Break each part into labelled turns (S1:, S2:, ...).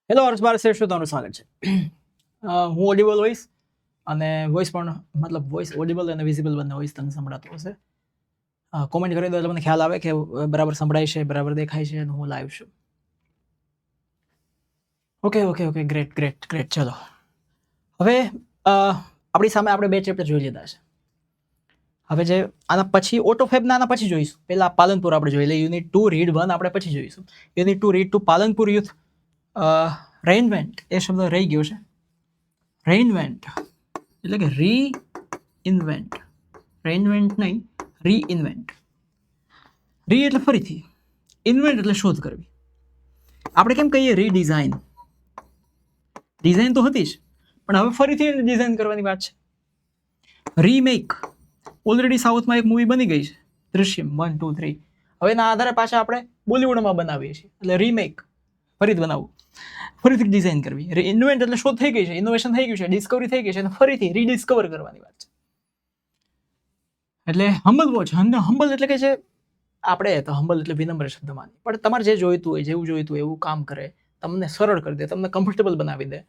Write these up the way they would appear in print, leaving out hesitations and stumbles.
S1: Hello હર્ષભાર શ્રેષ્ઠ તમારું સ્વાગત છે. હું ઓડિબલ હોઈશ અને વોઇસ પણ મતલબ વોઇસ ઓડિબલ અને વિઝિબલ બંને વોઇસ તમને સંભળાતો હશે. કોમેન્ટ કરી દો એટલે મને ખ્યાલ આવે કે બરાબર સંભળાય છે, બરાબર દેખાય છે અને હું લાઈવ છું. Okay okay okay great great great. ચલો હવે આપણી સામે આપણે 2 ચેપ્ટર જોઈ લીધા છે. હવે જે આના પછી ઓટોફેબના આના પછી જોઈશું. પહેલા પાલનપુર આપણે જોઈ લઈએ. યુનિટ 2 રીડ 1 આપણે પછી જોઈશું. યુનિટ 2 રીડ 2 પાલનપુર યુથ રેઇનવેન્ટ એ શબ્દ રહી ગયો છે. રેઇનવેન્ટ એટલે કે રીઇન્વેન્ટ. રેઇનવેન્ટ નહીં, રીઇન્વેન્ટ. રી એટલે ફરીથી, ઇન્વેન્ટ એટલે શોધ કરવી. આપણે કેમ કહીએ રીડિઝાઇન? ડિઝાઇન તો હતી જ, પણ હવે ફરીથી ડિઝાઇન કરવાની વાત છે. રીમેક, ઓલરેડી સાઉથમાં એક મૂવી બની ગઈ છે દૃશ્યમ 1, 2, 3. હવે એના આધારે પાછા આપણે બોલિવૂડમાં બનાવીએ છીએ, એટલે રીમેક, ફરીથી બનાવવું, ફરીથી ડિઝાઇન કરવી. ઇન્વેન્ટ એટલે શોધ થઈ ગઈ છે, ઇનોવેશન થઈ ગયું છે, ડિસ્કવરી થઈ ગઈ છે અને ફરીથી રીડિસ્કવર કરવાની વાત છે. એટલે હમ્બલ વોચ. હમ્બલ એટલે કે જે આપણે તો હમ્બલ એટલે વિનમ્ર શબ્દ માની, પણ તમારે જે જોઈતું હોય, જેવું જોઈતું હોય એવું કામ કરે, તમને સરળ કરી દે, તમને કમ્ફર્ટેબલ બનાવી દે,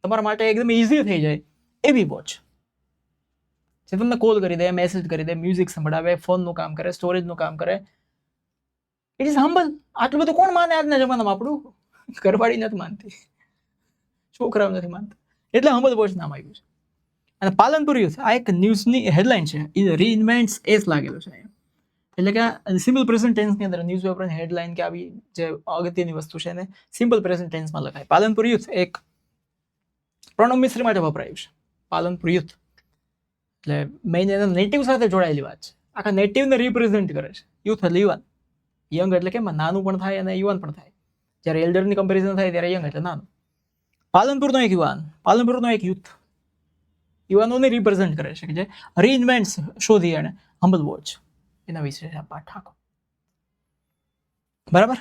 S1: તમારા માટે એકદમ ઇઝી થઈ જાય એવી વોચ. જે તમને કોલ કરી દે, મેસેજ કરી દે, મ્યુઝિક સંભળાવે, ફોનનું કામ કરે, સ્ટોરેજનું કામ કરે. It is humble. આટલું બધું કોણ માને આજના જમાનામાં? આપણું ઘરવાળી નથી માનતી, છોકરાઓ નથી માનતા, એટલે હમ્બલ વોચ નામ આવ્યું છે. અને પાલનપુર યુથ આ એક ન્યૂઝની હેડલાઇન છે. રીઇન્વેન્ટ્સ એસ લાગેલું છે. એટલે કે સિમ્પલ પ્રેઝન્ટ ટેન્સની અંદર ન્યૂઝપેપરની હેડલાઇન કે આવી જે અગત્યની વસ્તુ છે એને સિમ્પલ પ્રેઝન્ટ ટેન્સમાં લખાય. પાલનપુર યુથ એક પ્રણવ મિસ્ત્રી માટે વપરાયું છે. પાલનપુર યુથ એટલે મેઇન એના નેટિવ સાથે જોડાયેલી વાત છે. આખા નેટિવને રિપ્રેઝેન્ટ કરે છે. યુથ એટલે યુવાન. યંગ એટલે કેમ નાનું પણ થાય અને યુવાન પણ થાય. જ્યારે એલ્ડરની કમ્પેરિઝન થાય ત્યારે યંગ એટલે નાનું. પાલનપુરનો એક યુવાન, પાલનપુરનો એક યુથ યુવાનોને રિપ્રેઝેન્ટ કરે છે કે જે રીઇન્વેન્ટ્સ શોધી અને હમ્બલ વોચ એના વિશે આ પાઠ આખો. બરાબર.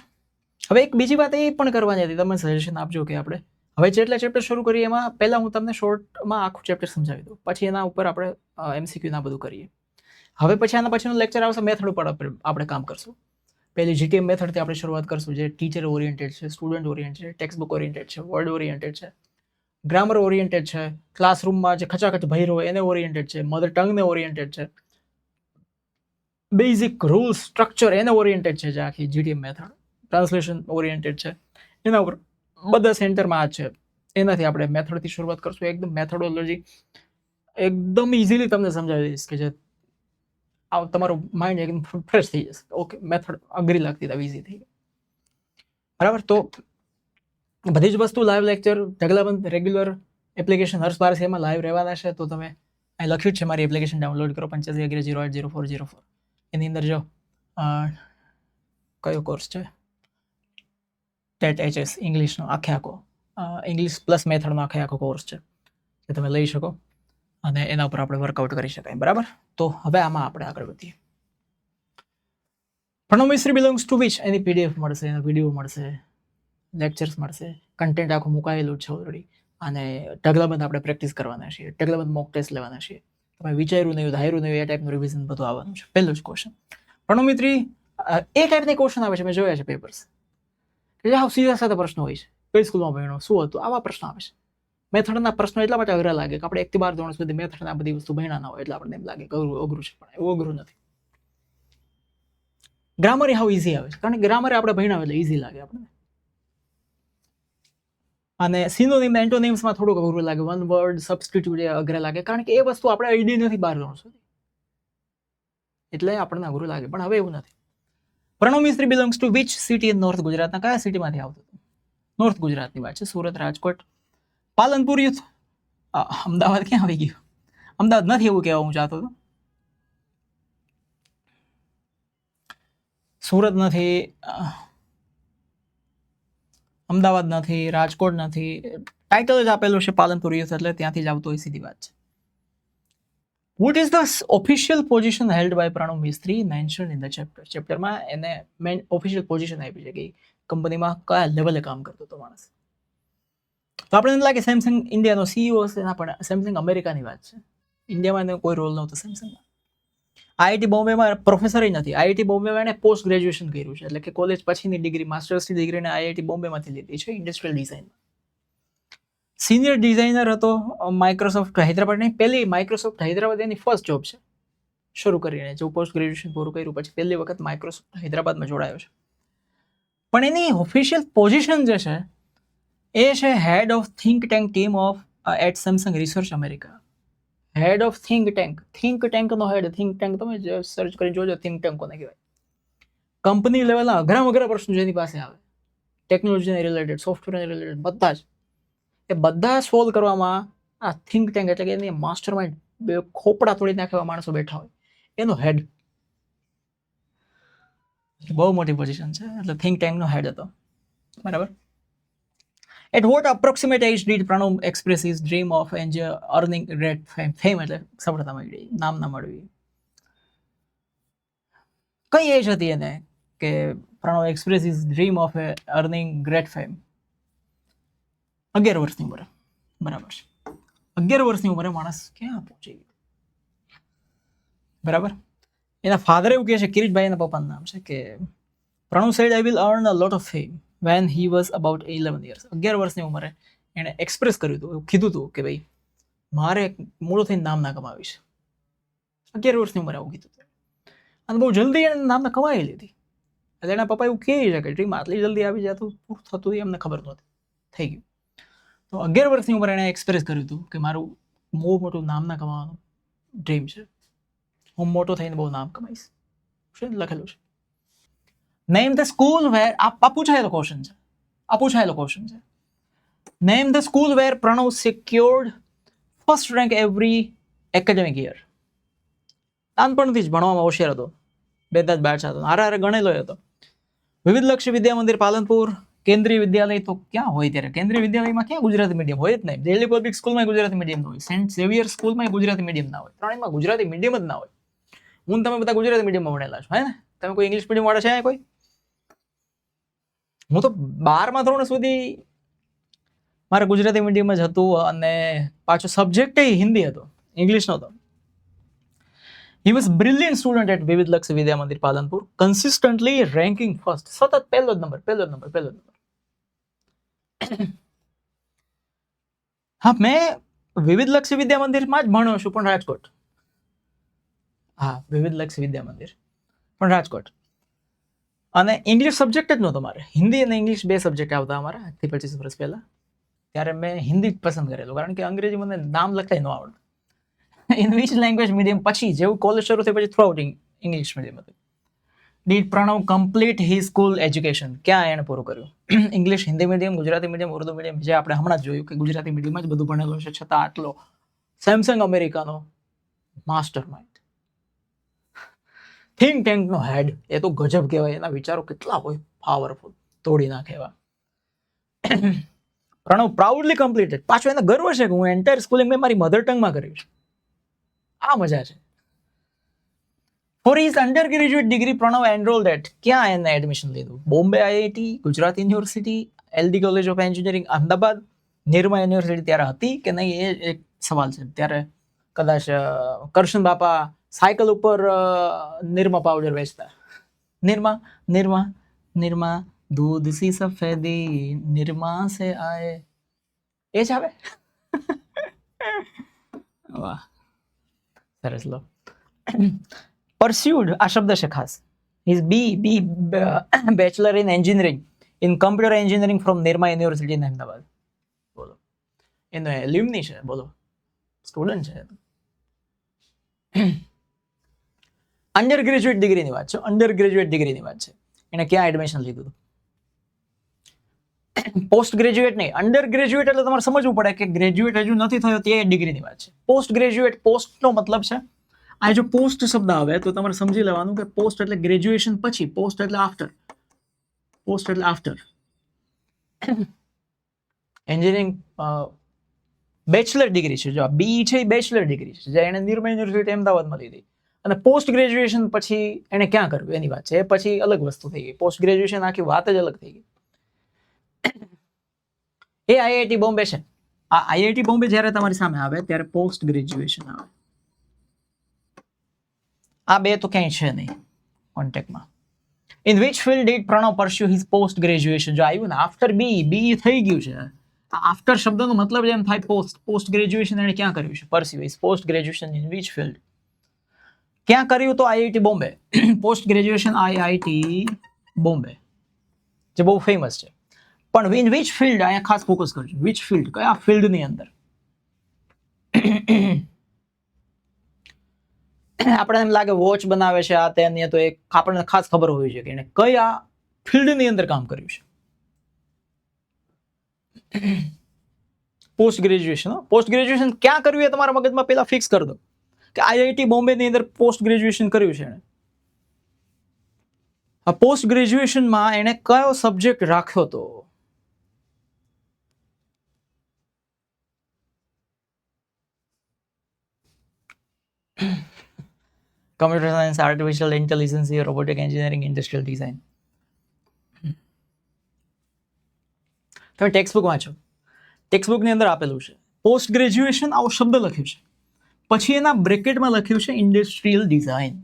S1: હવે એક બીજી વાત એ પણ કરવાની હતી, તમે સજેશન આપજો કે આપણે હવે જેટલા ચેપ્ટર શરૂ કરીએ એમાં પહેલા હું તમને શોર્ટમાં આખું ચેપ્ટર સમજાવી દઉં, પછી એના ઉપર આપણે MCQ ના બધું કરીએ. હવે પછી આના પછીનો લેક્ચર આવશે મેથડ ઉપર આપણે કામ કરશું. પહેલી GTM મેથડથી આપણે શરૂઆત કરશું, જે ટીચર ઓરિએન્ટેડ છે, સ્ટુડન્ટ ઓરિએન્ટેડ છે, ટેક્સ્ટ બુક ઓરિએન્ટેડ છે, વર્ડ ઓરિએન્ટેડ છે, ગ્રામર ઓરિએન્ટેડ છે, ક્લાસરૂમમાં જે ખચાખચ ભર્યો હોય એને ઓરિએન્ટેડ છે, મધર ટંગને ઓરિએન્ટેડ છે, બેઝિક રૂલ્સ સ્ટ્રક્ચર એને ઓરિએન્ટેડ છે, જે આખી GTM મેથડ ટ્રાન્સલેશન ઓરિએન્ટેડ છે. એના ઉપર બધા સેન્ટરમાં આ છે. એનાથી આપણે મેથડથી શરૂઆત કરશું. એકદમ મેથોડોલોજી એકદમ ઇઝીલી તમને સમજાવી દઈશ કે જે તમારું માઇન્ડ એકદમ ફ્રેશ થઈ જશે. ઓકે, મેથડ અઘરી લાગતી હતી, ઇઝી થઈ ગઈ. બરાબર. તો બધી જ વસ્તુ લાઈવ લેક્ચર ઢગલાબંધ રેગ્યુલર એપ્લિકેશન હર્ષ બારસ એમાં લાઈવ રહેવાના છે. તો તમે અહીં લખ્યું જ છે મારી એપ્લિકેશન ડાઉનલોડ કરો 8508080404. એની અંદર જો કયો કોર્સ છે, ટેટ HS ઇંગ્લિશનો આખો ઇંગ્લિશ પ્લસ મેથડનો આખો કોર્સ છે જે તમે લઈ શકો અને એના ઉપર આપણે વર્કઆઉટ કરી શકાય. બરાબર. તો હવે આમાં આપણે આગળ વધીએ. Pranav Mistry belongs to which એની PDF મળશે, એનો વિડીયો મળશે, લેક્ચર્સ મળશે, કન્ટેન્ટ આખું મુકાયેલું છે ઓલરેડી. અને ઢગલાબંધ આપણે પ્રેક્ટિસ કરવાના છીએ, ઢગલાબંધ મોક ટેસ્ટ લેવાના છીએ. તમે વિચાર્યું નહીં, ધાર્યું નહીં, એ ટાઈપનું રિવિઝન બધું આવવાનું છે. પહેલું જ ક્વેશ્ચન પ્રણવ મિત્રી એ ટાઈપના ક્વેશ્ચન આવે છે, મેં જોયા છે પેપર્સ કે જે સીધા સાધા પ્રશ્નો હોય છે. કઈ સ્કૂલમાં ભણ્યો, શું હતું, આવા પ્રશ્નો આવે છે. મેથડના પ્રશ્નો એટલા માટે અઘરા લાગે કે આપણે 1 થી 12 ધોરણ સુધી મેથડના બધી વસ્તુ ભણ્યા ના હોય એટલે આપણને એમ લાગે કે અઘરું છે, પણ એવું અઘરું નથી. ગ્રામર હાવ ઇઝી આવે છે, કારણ કે ગ્રામર આપણે ભણ્યા એટલે ઇઝી લાગે આપણને. અને સિનોનિમ એન્ટોનિમ્સમાં થોડુંક અઘરું લાગે, વન વર્ડ સબસ્ટિટ્યુટ અઘરા લાગે, કારણ કે એ વસ્તુ આપણે આઈડી નથી 12 ધોરણ સુધી, એટલે આપણને અઘરું લાગે. પણ હવે એવું નથી. Pranav Mistry belongs to which city in north ગુજરાતના કયા સિટીમાંથી આવતું હતું? નોર્થ ગુજરાતની વાત છે. સુરત, રાજકોટ. પાલનપુર યુથ અમદાવાદ ક્યાં આવી ગયું? અમદાવાદ નથી એવું કહેવા હું ચાહતો હતો. સુરત નથી, અમદાવાદ નથી, રાજકોટ નથી. ટાઇટલ જ આપેલું છે પાલનપુર યુથ એટલે ત્યાંથી જ આવતો હોય, સીધી વાત છે. What is the official position held by Pranav Mistry mention in the chapter? ચેપ્ટરમાં એને મેન ઓફિશિયલ પોઝિશન આપી છે કે કંપનીમાં કયા લેવલે કામ કરતો હતો માણસ. તો આપણે એમ લાગે સેમસંગ ઇન્ડિયાનો CEO હશે, ના, પણ સેમસંગ અમેરિકાની વાત છે. ઇન્ડિયામાં એનો કોઈ રોલ નહોતો સેમસંગમાં. IIT બોમ્બેમાં પ્રોફેસર નથી. IIT બોમ્બેમાં એને પોસ્ટ ગ્રેજ્યુએશન કર્યું છે, એટલે કે કોલેજ પછીની ડિગ્રી, માસ્ટર્સની ડિગ્રીને IIT બોમ્બેમાંથી લીધી છે ઇન્ડસ્ટ્રીયલ ડિઝાઇનમાં. સિનિયર ડિઝાઇનર હતો માઇક્રોસોફ્ટ હૈદરાબાદની. પહેલી માઇક્રોસોફ્ટ હૈદરાબાદ એની ફર્સ્ટ જોબ છે શરૂ કરીને, જો પોસ્ટ ગ્રેજ્યુએશન પૂરું કર્યું પછી પહેલી વખત માઇક્રોસોફ્ટ હૈદરાબાદમાં જોડાયો છે. પણ એની ઓફિશિયલ પોઝિશન જે છે એ છે head of think tank team of at Samsung research America. Head of think ટેન્કનો હેડ. થિંક ટેન્ક તમે સર્ચ કરી જોજો, થિંક ટેન્ક કોને કહેવાય. કંપની લેવલના અઘરામાં અઘરા પ્રશ્નો જેની પાસે આવે, ટેકનોલોજીને રિલેટેડ, સોફ્ટવેરને રિલેટેડ, બધા જ એ બધા સોલ્વ કરવામાં આ થિંક ટેન્ક એટલે કે એની માસ્ટર માઇન્ડ, બે ખોપડા તોડી નાખેવા માણસો બેઠા હોય, એનો હેડ. બહુ મોટી પોઝિશન છે, એટલે થિંક ટેન્કનો હેડ હતો. બરાબર. At what approximate age did Pranav express his dream of earning great fame? Fame એટલે સફળતા મળી, નામ ના મળવી. કઈ એજ હતી એને કે Pranav express his dream of earning great fame? 11 વર્ષની ઉંમરે. બરાબર છે. 11 વર્ષની ઉંમરે માણસ ક્યાં પહોંચી ગયો? બરાબર. એના ફાધર એવું કહે છે, કિરીટભાઈ એના પપ્પાનું નામ છે, કે Pranab said I will earn a lot of fame when he was about 11 years. 11 વર્ષની ઉંમરે એણે એક્સપ્રેસ કર્યું હતું, એવું કીધું હતું કે ભાઈ મારે મૂળો થઈને નામના કમાવી છે. 11 વર્ષની ઉંમરે આવું કીધું હતું, અને બહુ જલ્દી એને નામના કમાઈ લીધી. એટલે એના પપ્પા એવું કહે છે કે ડ્રીમ આટલી જલ્દી આવી જતું પૂરું થતું એમને ખબર નહોતી, થઈ ગયું. તો 11 વર્ષની ઉંમરે એણે એક્સપ્રેસ કર્યું હતું કે મારું બહુ મોટું નામના કમાવાનું ડ્રીમ છે, હું મોટો થઈને બહુ નામ કમાઈશ. શું લખેલું છે? નેમ ધ સ્કૂલ વેર, આ પૂછાયેલો ક્વેશ્ચન છે. Name the school where Pranav secured first rank every academic year. નાનપણથી જ ભણવામાં હોશિયાર હતો, બેદાજ બાદશાહ હતો, હારે ગણેલો હતો. વિવિધલક્ષી વિદ્યા મંદિર પાલનપુર, કેન્દ્રીય વિદ્યાલય તો ક્યાં હોય ત્યારે? કેન્દ્રીય વિદ્યાલયમાં ક્યાં ગુજરાતી મીડિયમ હોય જ નહીં. દિલ્હી પબ્લિક સ્કૂલમાં ગુજરાતી મીડિયમ ના હોય, સેન્ટ ઝેવિયર સ્કૂલમાં ગુજરાતી મીડિયમ ના હોય, ત્રણેયમાં ગુજરાતી મીડિયમ જ ના હોય. હું તમે બધા ગુજરાતી મીડિયમમાં ભણેલા છો, હે ને? તમે કોઈ ઇંગ્લિશ મીડિયમ વાળા છે કોઈ? હું તો 12મા ધોરણ સુધી મારે ગુજરાતી મીડિયમ જ હતું, અને પાછો સબ્જેક્ટ હિન્દી હતો, ઇંગ્લિશ નહોતો. He was brilliant student at વિવિધલક્ષી Vidya Mandir Palanpur, consistently ranking first. સતત પહેલો જ નંબર. હા, મેં વિવિધલક્ષી વિદ્યા મંદિરમાં જ ભણ્યો છું, પણ રાજકોટ. હા, વિવિધલક્ષી વિદ્યા મંદિર પણ રાજકોટ. અને ઇંગ્લિશ સબ્જેક્ટ જ નહોતો મારે, હિન્દી અને ઇંગ્લિશ બે સબ્જેક્ટ આવતા અમારા આજથી 25 વર્ષ પહેલા. ત્યારે મેં હિન્દી જ પસંદ કરેલું, કારણ કે અંગ્રેજી મને નામ લખતા ન આવડતું. ઇંગ્લિશ લેંગ્વેજ મીડિયમ પછી જેવું કોલેજ શરૂ થઈ પછી થ્રુઆઉટ ઇંગ્લિશ મીડિયમ હતું. Did Pranav complete he school education? ક્યાં એણે પૂરું કર્યું? English, Hindi medium, Gujarati medium, Urdu medium, જે આપણે હમણાં જ જોયું કે ગુજરાતી મીડિયમમાં જ બધું ભણેલો છે, છતાં આટલો સેમસંગ અમેરિકાનો માસ્ટર માઇન્ડ, થિંક ટેન્કનો હેડ, એ તો ગજબ કહેવાય. એના વિચારો કેટલા હોય પાવરફુલ, તોડી નાખે એવા. Pranav proudly completed. પાછો એને ગર્વ છે કે હું એન્ટાયર સ્કૂલિંગ મેં મારી મધર ટંગમાં કર્યું છે. આ મજા છે. For his undergraduate degree Pranav enrolled at, ક્યાં એને એડમિશન લીધું? Bombay IIT, Gujarat university, LD college of engineering Ahmedabad, Nirma university ત્યારે હતી કે નહીં એ એક સવાલ છે. ત્યારે કદાચ કરશન બાપા સાયકલ ઉપર નિરમા પાવડર વેચતા. નિરમા દૂધ સી સફેદી નિરમા સે આયે, એ જ આવે. વાહ, સરસ. લો, pursued, આ શબ્દ છે ખાસ. His bachelor in engineering in computer engineering from Nirma university in Ahmedabad. બોલો, એનો એલ્યુમની છે, બોલો, સ્ટુડન્ટ છે. અંડર ગ્રેજ્યુએટ ડિગ્રીની વાત છે, એને ક્યાં એડમિશન લીધું? પોસ્ટ ગ્રેજ્યુએટ નહીં, અંડર ગ્રેજ્યુએટ એટલે તમારે સમજવું પડે કે ગ્રેજ્યુએટ હજુ નથી થયો તે ડિગ્રીની વાત છે. પોસ્ટ ગ્રેજ્યુએટ, પોસ્ટનો મતલબ છે, આ જો પોસ્ટ શબ્દ આવે તો તમારે સમજી લેવાનું કે પોસ્ટ એટલે ગ્રેજ્યુએશન પછી, પોસ્ટ એટલે આફ્ટર. એન્જિનિયરિંગ બેચલર ડિગ્રી છે, જો આ બી છે એ બેચલર ડિગ્રી છે, જે એને નિરમા યુનિવર્સિટી અમદાવાદમાં લીધી. અને પોસ્ટ ગ્રેજ્યુએશન પછી એને ક્યાં કર્યું એની વાત છે, એ પછી અલગ વસ્તુ થઈ ગઈ. પોસ્ટ ગ્રેજ્યુએશન આખી વાત જ અલગ થઈ ગઈ. એ આઈઆઈટી બોમ્બે છે. આ આઈઆઈટી બોમ્બે જ્યારે તમારી સામે આવે ત્યારે પોસ્ટ ગ્રેજ્યુએશન આવે. આ બે તો ક્યાંય છે નહીં કોન્ટેક્ટમાં. In which field did Pranav pursue his post graduation? જો આવ્યું ને આફ્ટર બી થઈ ગયું છે, આફ્ટર શબ્દનો મતલબ એમ થાય પોસ્ટ ગ્રેજ્યુએશન એને ક્યાં કર્યું છે? Pursue is post graduation in which field? ક્યાં કર્યું? તો IIT Bombay. Post graduation IIT Bombay, જે બહુ ફેમસ છે. પણ ઇન વિચ ફિલ્ડ અહીંયા ખાસ ફોકસ કરજો. વિચ ફિલ્ડ, કયા ફિલ્ડની અંદર? આપણે એમ લાગે વોચ બનાવે છે આ તે, તો એક આપણને ખાસ ખબર હોવી જોઈએ કે એને કયા ફિલ્ડની અંદર કામ કર્યું છે. Post graduation. પોસ્ટ ગ્રેજ્યુએશન ક્યાં કર્યું એ તમારા મગજમાં પહેલા ફિક્સ કરી દો કે આઈઆઈટી બોમ્બે ની અંદર પોસ્ટ ગ્રેજ્યુએશન કર્યું છે એને. આ પોસ્ટ ગ્રેજ્યુએશનમાં એને કયો સબ્જેક્ટ રાખ્યો હતો? Computer science, artificial intelligence, robotic engineering, industrial design. તમે ટેક્સ્ટ બુક વાંચો, ટેક્સ્ટ બુકની અંદર આપેલું છે પોસ્ટ ગ્રેજ્યુએશન, આવો શબ્દ લખ્યું છે, પછી એના બ્રેકેટમાં લખ્યું છે ઇન્ડસ્ટ્રીયલ ડિઝાઇન.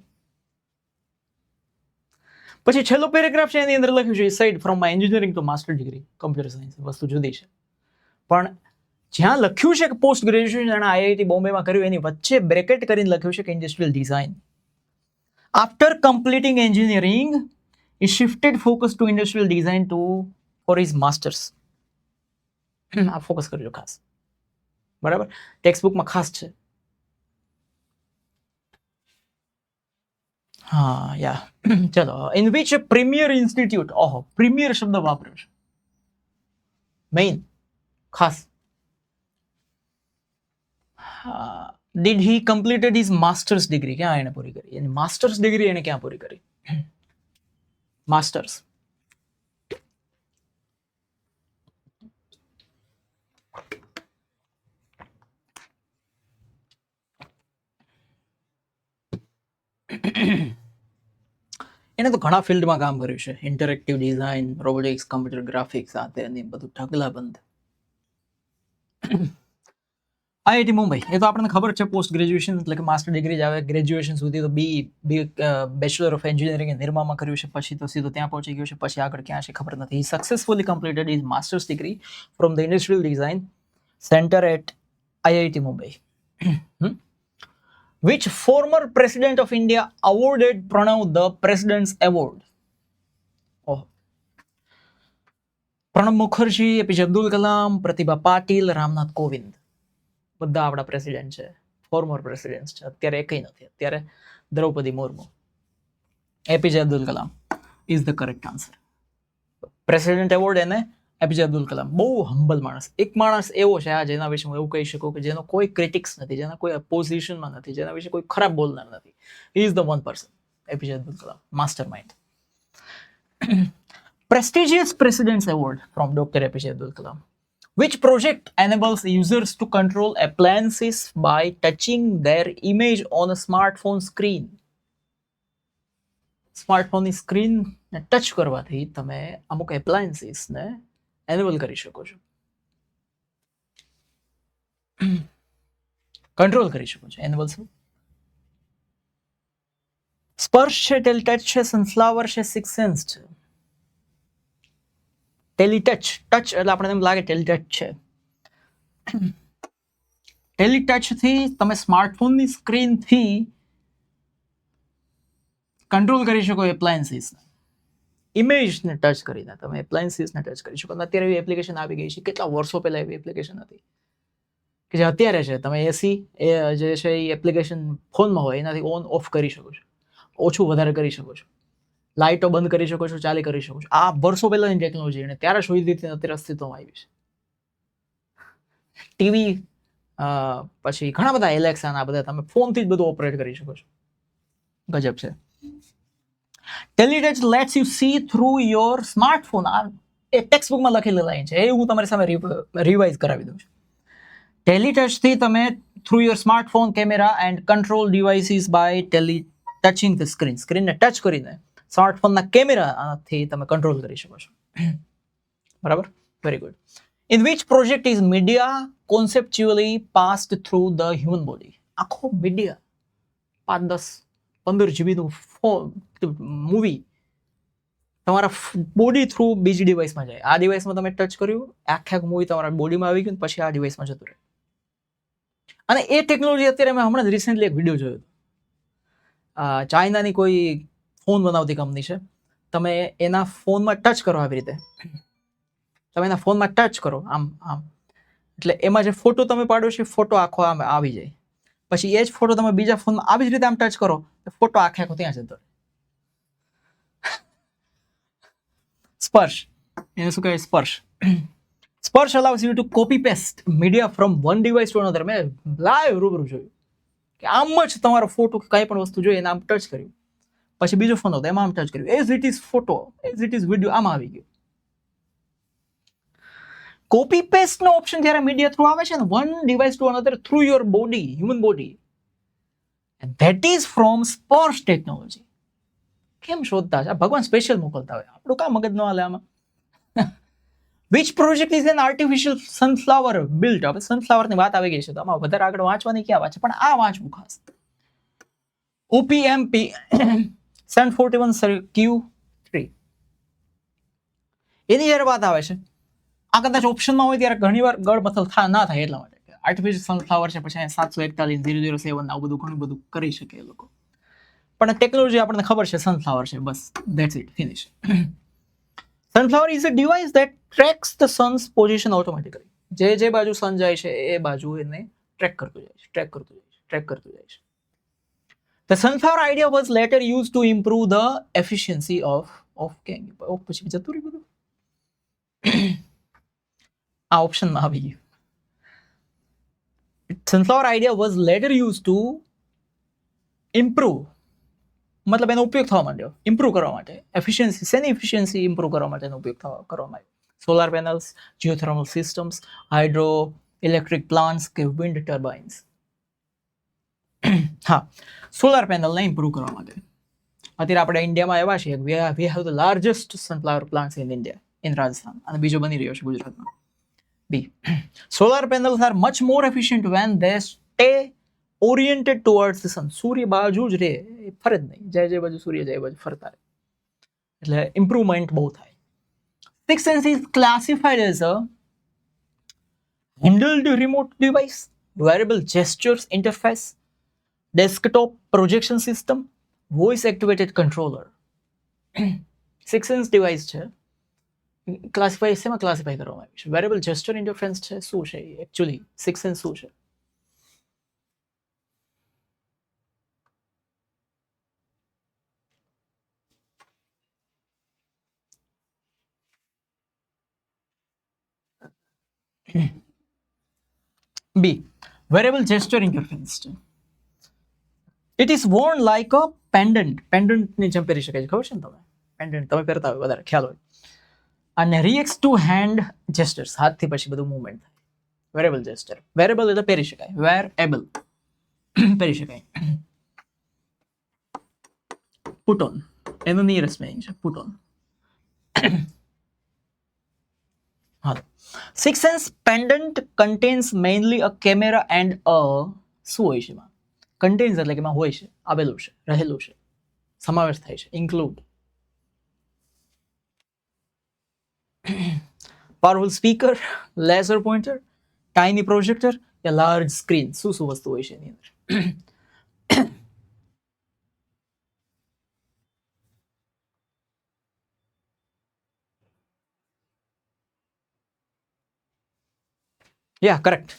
S1: પછી છેલ્લો પેરેગ્રાફ છે એની અંદર લખ્યું છે side from my engineering to master degree computer science. વસ્તુ જુદી છે, પણ જ્યાં લખ્યું છે કે પોસ્ટ ગ્રેજ્યુએશન અને આઈઆઈટી બોમ્બેમાં કર્યું એની વચ્ચે બ્રેકેટ કરીને લખ્યું છે કે industrial design. After completing engineering he shifted focus to industrial design for his masters. આ ફોકસ કરજો ખાસ, બરાબર? ટેક્સ્ટ બુકમાં ખાસ છે. હા યા ચલો. ઇન વિચ પ્રીમિયર ઇન્સ્ટિટ્યૂટ, ઓહો પ્રીમિયર શબ્દ વાપર્યો છે, મેઇન ખાસ. Did he completed his masters degree, ક્યાં એને પૂરી કરી? એની માસ્ટર્સ ડિગ્રી એને ક્યાં પૂરી કરી? માસ્ટર્સ. એને તો ઘણા ફિલ્ડમાં કામ કર્યું છે, interactive design, robotics, computer graphics, આ તે બધું ઢગલાબંધ. આઈઆઈટી મુંબઈ એ તો આપણને ખબર છે, પોસ્ટ ગ્રેજ્યુએશન એટલે કે માસ્ટર ડિગ્રી જ આવે. ગ્રેજ્યુએશન સુધી તો બેચલર ઓફ એન્જિનિયરિંગ નિર્મામાં કર્યું છે, પછી તો સીધો ત્યાં પહોંચી ગયું છે, પછી આગળ ક્યાં છે ખબર નથી. Successfully completed his masters degree from the industrial design centre at IIT Mumbai. Which former president of India awarded Pranav the President's Award? Oh, Pranab Mukherjee, APJ Abdul Kalam, Pratibha Patil, Ramnath Kovind, બધા આપણા પ્રેસિડેન્ટ છે, ફોર્મર પ્રેસિડેન્ટ છે. અત્યારે એકઈ નથી. અત્યારે Draupadi Murmu. APJ Abdul Kalam is the correct answer. President award એને APJ Abdul Kalam. બહુ humble માણસ. એક માણસ એવો છે આ જેના વિશે હું એવું કહી શકું કે જેનો કોઈ ક્રિટિક્સ નથી, જેના કોઈ અપોઝિશનમાં નથી, જેના વિશે કોઈ ખરાબ બોલનાર નથી. He is the one person, APJ Abdul Kalam, master mind. Prestigious President's Award from Dr. APJ Abdul Kalam. Which project enables users to control appliances by touching their image on a smartphone screen? સ્માર્ટફોનની screen ને touch કરવાથી તમે અમુક એપ્લાયન્સીસને enable કરી શકો છો, control કરી શકો છો. એનેબલ શું? સ્પર્શ છે, ટેલિટચ છે, સનફ્લાવર છે, સિક્સ સેન્સ છે. ટેલિટચ, ટચ એટલે આપણે એમ લાગે ટેલિટચ છે. ટેલિટચ થી તમે સ્માર્ટફોનની સ્ક્રીનથી કંટ્રોલ કરી શકો એપ્લાયન્સીસને. ઇમેજને ટચ કરીને તમે એપ્લાયન્સીસને ટચ કરી શકો. અત્યારે એવી એપ્લિકેશન આવી ગઈ છે, કેટલા વર્ષો પહેલા એવી એપ્લિકેશન હતી કે જે અત્યારે છે. તમે એસી જે છે એ એપ્લિકેશન ફોનમાં હોય એનાથી ઓન ઓફ કરી શકો છો, ઓછું વધારે કરી શકો છો, લાઇટો બંધ કરી શકો છો, ચાલી કરી શકો છો. આ વર્ષો પહેલાની ટેકનોલોજી અને ત્યારે શોધી હતી, અત્યારે અસ્તિત્વમાં આવી છે. ટીવી પછી ઘણા બધા એલેક્સા આ બધા તમે ફોનથી જ બધું ઓપરેટ કરી શકો છો. ગજબ છે. Teletouch lets you see through your smartphone. આ એ ટેક્સ્ટ બુકમાં લખેલી લાઈન છે, એ હું તમારી સામે રિવાઇઝ કરાવી દઉં છું. ટેલિટચ થી તમે through your smartphone camera and control devices by touching the screen. સ્ક્રીનને ટચ કરીને સ્માર્ટફોનના કેમેરાથી તમે કંટ્રોલ કરી શકો છો. બરાબર, very good. In which project is media conceptually passed through the human body? આખો મીડિયા 5, 10, 15 જીબીનું મૂવી તમારા બોડી થ્રુ બીજી ડિવાઇસમાં જાય. આ ડિવાઇસમાં તમે ટચ કર્યું, આખે મૂવી તમારા બોડીમાં આવી ગયું, પછી આ ડિવાઇસમાં જતું રહે. અને એ ટેકનોલોજી અત્યારે મેં હમણાં જ રિસેન્ટલી એક વિડીયો જોયો. ચાઇનાની કોઈ ફોન બનાવતી કંપની છે. તમે એના ફોનમાં ટચ કરો, આવી રીતે તમે એના ફોનમાં ટચ કરો આમ આમ, એટલે એમાં જે ફોટો તમે પાડો છે ફોટો આખો આમ આવી જાય. પછી એ જ ફોટો તમે બીજા ફોનમાં આવી જ રીતે આમ ટચ કરો, ફોટો આખે આખો ત્યાં જતો. સ્પર્શ, એને શું કહેવાય? સ્પર્શ. સ્પર્શ allows you to copy paste media from one device to another. મેં લાઈવ રૂબરૂ જોયું કે આમ જ તમારો ફોટો કંઈ પણ વસ્તુ જોઈએ એને આમ ટચ કર્યું, પછી બીજો ફોન હતો એમાં આમ ટચ કર્યું, as it is photo, as it is video આમ આવી ગયું. કોપી પેસ્ટ નો ઓપ્શન જ્યારે મીડિયા થ્રુ આવે છે ને, one device to another through your body, human body, that is from સ્પર્શ ટેકનોલોજી. કેમ શોધતા છે ભગવાન? સ્પેશિયલ મોકલતા હોય, આપણું કામ મગજ ન હાલે આમાં. Which project is an artificial sunflower built. હવે સનફ્લાવરની વાત આવી ગઈ છે તો આમાં વધારે આગળ વાંચવાની ક્યાં વાત છે, પણ આ વાંચવું ખાસ. OPMP 741Q3 એની જ્યારે વાત આવે છે, આ કદાચ ઓપ્શનમાં હોય ત્યારે ઘણીવાર ગળમથલ ના થાય એટલા માટે. આર્ટિફિશિયલ સનફ્લાવર છે, પછી 741.007 આવું બધું ઘણું બધું કરી શકે એ લોકો, પણ ટેકનોલોજી આપણને ખબર છે સનફ્લાવર છે, બસ that's it, finish. Sunflower is a device that tracks the sun's position automatically. જે બાજુ સન જાય છે એ બાજુ એને ટ્રેક કરતું જાય છે, ટ્રેક કરતું જાય છે, ટ્રેક કરતું જાય છે. The sunflower idea was later used to improve the efficiency of પછી જતું રહ્યું બધું. આ ઓપ્શનમાં આવી ગયું. Sunflower idea was later used to improve, મતલબ એનો ઉપયોગ થવા માંડ્યો ઇમ્પ્રૂવ કરવા માટે. એફિશિયન્સી, શેની એફિશિયન્સી ઇમ્પ્રૂવ કરવા માટે એનો ઉપયોગ કરવામાં આવ્યો? Solar panels, geothermal systems, hydroelectric plants કે વિન્ડ ટર્બાઇન્સ. હા, સોલાર પેનલને ઇમ્પ્રૂવ કરવા માટે. અત્યારે આપણે ઇન્ડિયામાં એવા છીએ, we have the largest sunflower plants in India, in Rajasthan, અને બીજો બની રહ્યો છે ગુજરાતમાં. B, solar panels are much more efficient when they stay oriented towards the sun. સૂર્ય બાજુ જ રહે, ફરે જ નહીં, જે બાજુ સૂર્ય જાય એ બાજુ ફરતા રહે, એટલે ઇમ્પ્રુવમેન્ટ બહુ થાય. Sixth Sense is classified as a handled remote device, wearable gestures interface, desktop projection system, voice activated controller. Sixth Sense device છે, ક્લાસિફાઈ શેમાં ક્લાસિફાઈ કરવામાં આવ્યું છે? વેરેબલ જેસ્ચર ઇન્ટરફેસ છે. શું છે એકચ્યુઅલી સિક્સ સેન્સ શું છે? બી, વેરેબલ જેસ્ચર ઇન્ટરફેસ છે. It is worn like a pendant. પેન્ડન્ટની જેમ પહેરી શકાય છે, ખબર છે ને તમે? પેન્ડન્ટ તમે પહેરતા હોય, વધારે ખ્યાલ હોય. અને રિએક્ટ્સ ટુ હેન્ડ જેસ્ચર્સ, હાથથી પછી બધું મૂવમેન્ટ થાય. વેરેબલ જેસ્ચર, વેરેબલ એટલે પહેરી શકાય, વેરેબલ પહેરી શકાય. પુટ ઓન એનું નિયરેસ્ટ મિનિંગ છે, પુટ ઓન. હા, six sense pendant contains mainly a camera and a, શું હોય છે એમાં? કન્ટેન્સ એટલે કે એમાં હોય છે, આવેલું છે, રહેલું છે, સમાવેશ થાય છે, include. Powerful speaker, laser pointer, tiny projector યા લાર્જ સ્ક્રીન. શું શું વસ્તુ હોય છે એની અંદર? યા કરેક્ટ.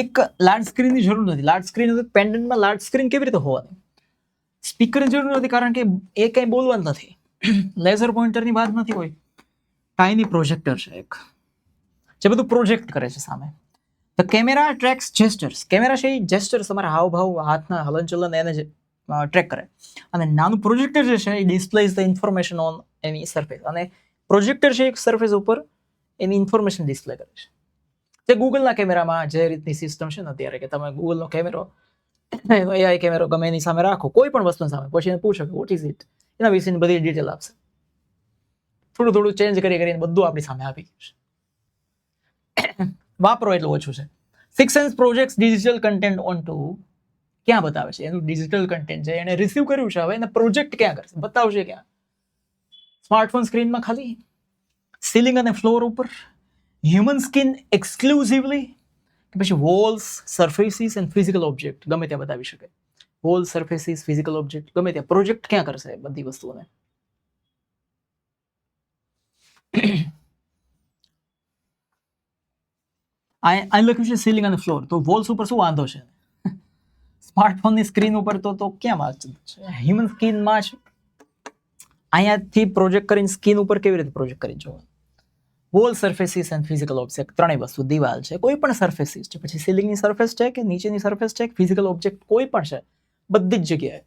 S1: એક લાર્જ સ્ક્રીનની જરૂર નથી. લાર્જ સ્ક્રીન પેન્ડન્ટમાં લાર્જ સ્ક્રીન કેવી રીતે હોવાની? સ્પીકરની જરૂર નથી, કારણ કે એ કંઈ બોલવાનું નથી. લેઝર પોઇન્ટરની વાત નથી હોય. ટાઇની પ્રોજેક્ટર છે એક, જે બધું પ્રોજેક્ટ કરે છે સામે. The camera tracks gestures. Camera છે એ જેસ્ચર્સ, તમારા હાવભાવ, હાથના હલનચલન એને ટ્રેક કરે. અને નાનું પ્રોજેક્ટર જે છે એ displays the information on any surface. અને પ્રોજેક્ટર છે એક સરફેસ ઉપર એની ઇન્ફોર્મેશન ડિસ્પ્લે કરે છે. જે ગૂગલના કેમેરામાં જે રીતની સિસ્ટમ છે ને અત્યારે, કે તમે ગૂગલનો કેમેરો, એઆઈ કેમેરો ગમે એની સામે રાખો, કોઈ પણ વસ્તુની સામે, પછી એને પૂછો કે વોટ ઇઝ ઇટ, એના વિશેની બધી ડિટેલ આપશે. થોડું થોડું ચેન્જ કરીને બધું આપણી સામે આપી ગયું છે. વાપરો એટલું ઓછું છે. Six sense projects digital content on two, ક્યાં બતાવે છે એનું ડિજિટલ કન્ટેન્ટ છે એને રિસીવ કર્યું છે, હવે એને પ્રોજેક્ટ ક્યાં કરશે, બતાવશે ક્યાં? સ્માર્ટફોન સ્ક્રીનમાં ખાલી સીલિંગ અને ફ્લોર ઉપર, હ્યુમન સ્કિન એક્સક્લુઝિવલી, કે પછી walls, surfaces and physical object ગમે ત્યાં બતાવી શકે. વોલ, સરફેસીસ, ફિઝિકલ ઓબ્જેક્ટ ગમે ત્યાં પ્રોજેક્ટ ક્યાં કરશે બધી વસ્તુઓને? આ લખ્યું છે સીલિંગ અને ફ્લોર, તો વોલ્સ ઉપર શું વાંધો છે? સ્માર્ટફોનની સ્ક્રીન ઉપર તો ક્યાં વાત છે? હ્યુમન સ્કિનમાં છે. અહીંયાથી પ્રોજેક્ટ કરીને સ્કિન ઉપર કેવી રીતે પ્રોજેક્ટ કરી જોવાનું? Wall, surfaces and physical object ત્રણેય વસ્તુ, દિવાલ છે, કોઈ પણ સરફેસીસ છે, પછી સીલિંગની સરફેસ છે કે નીચેની સરફેસ છે, ફિઝિકલ ઓબ્જેક્ટ કોઈ પણ છે, બધી જ જગ્યાએ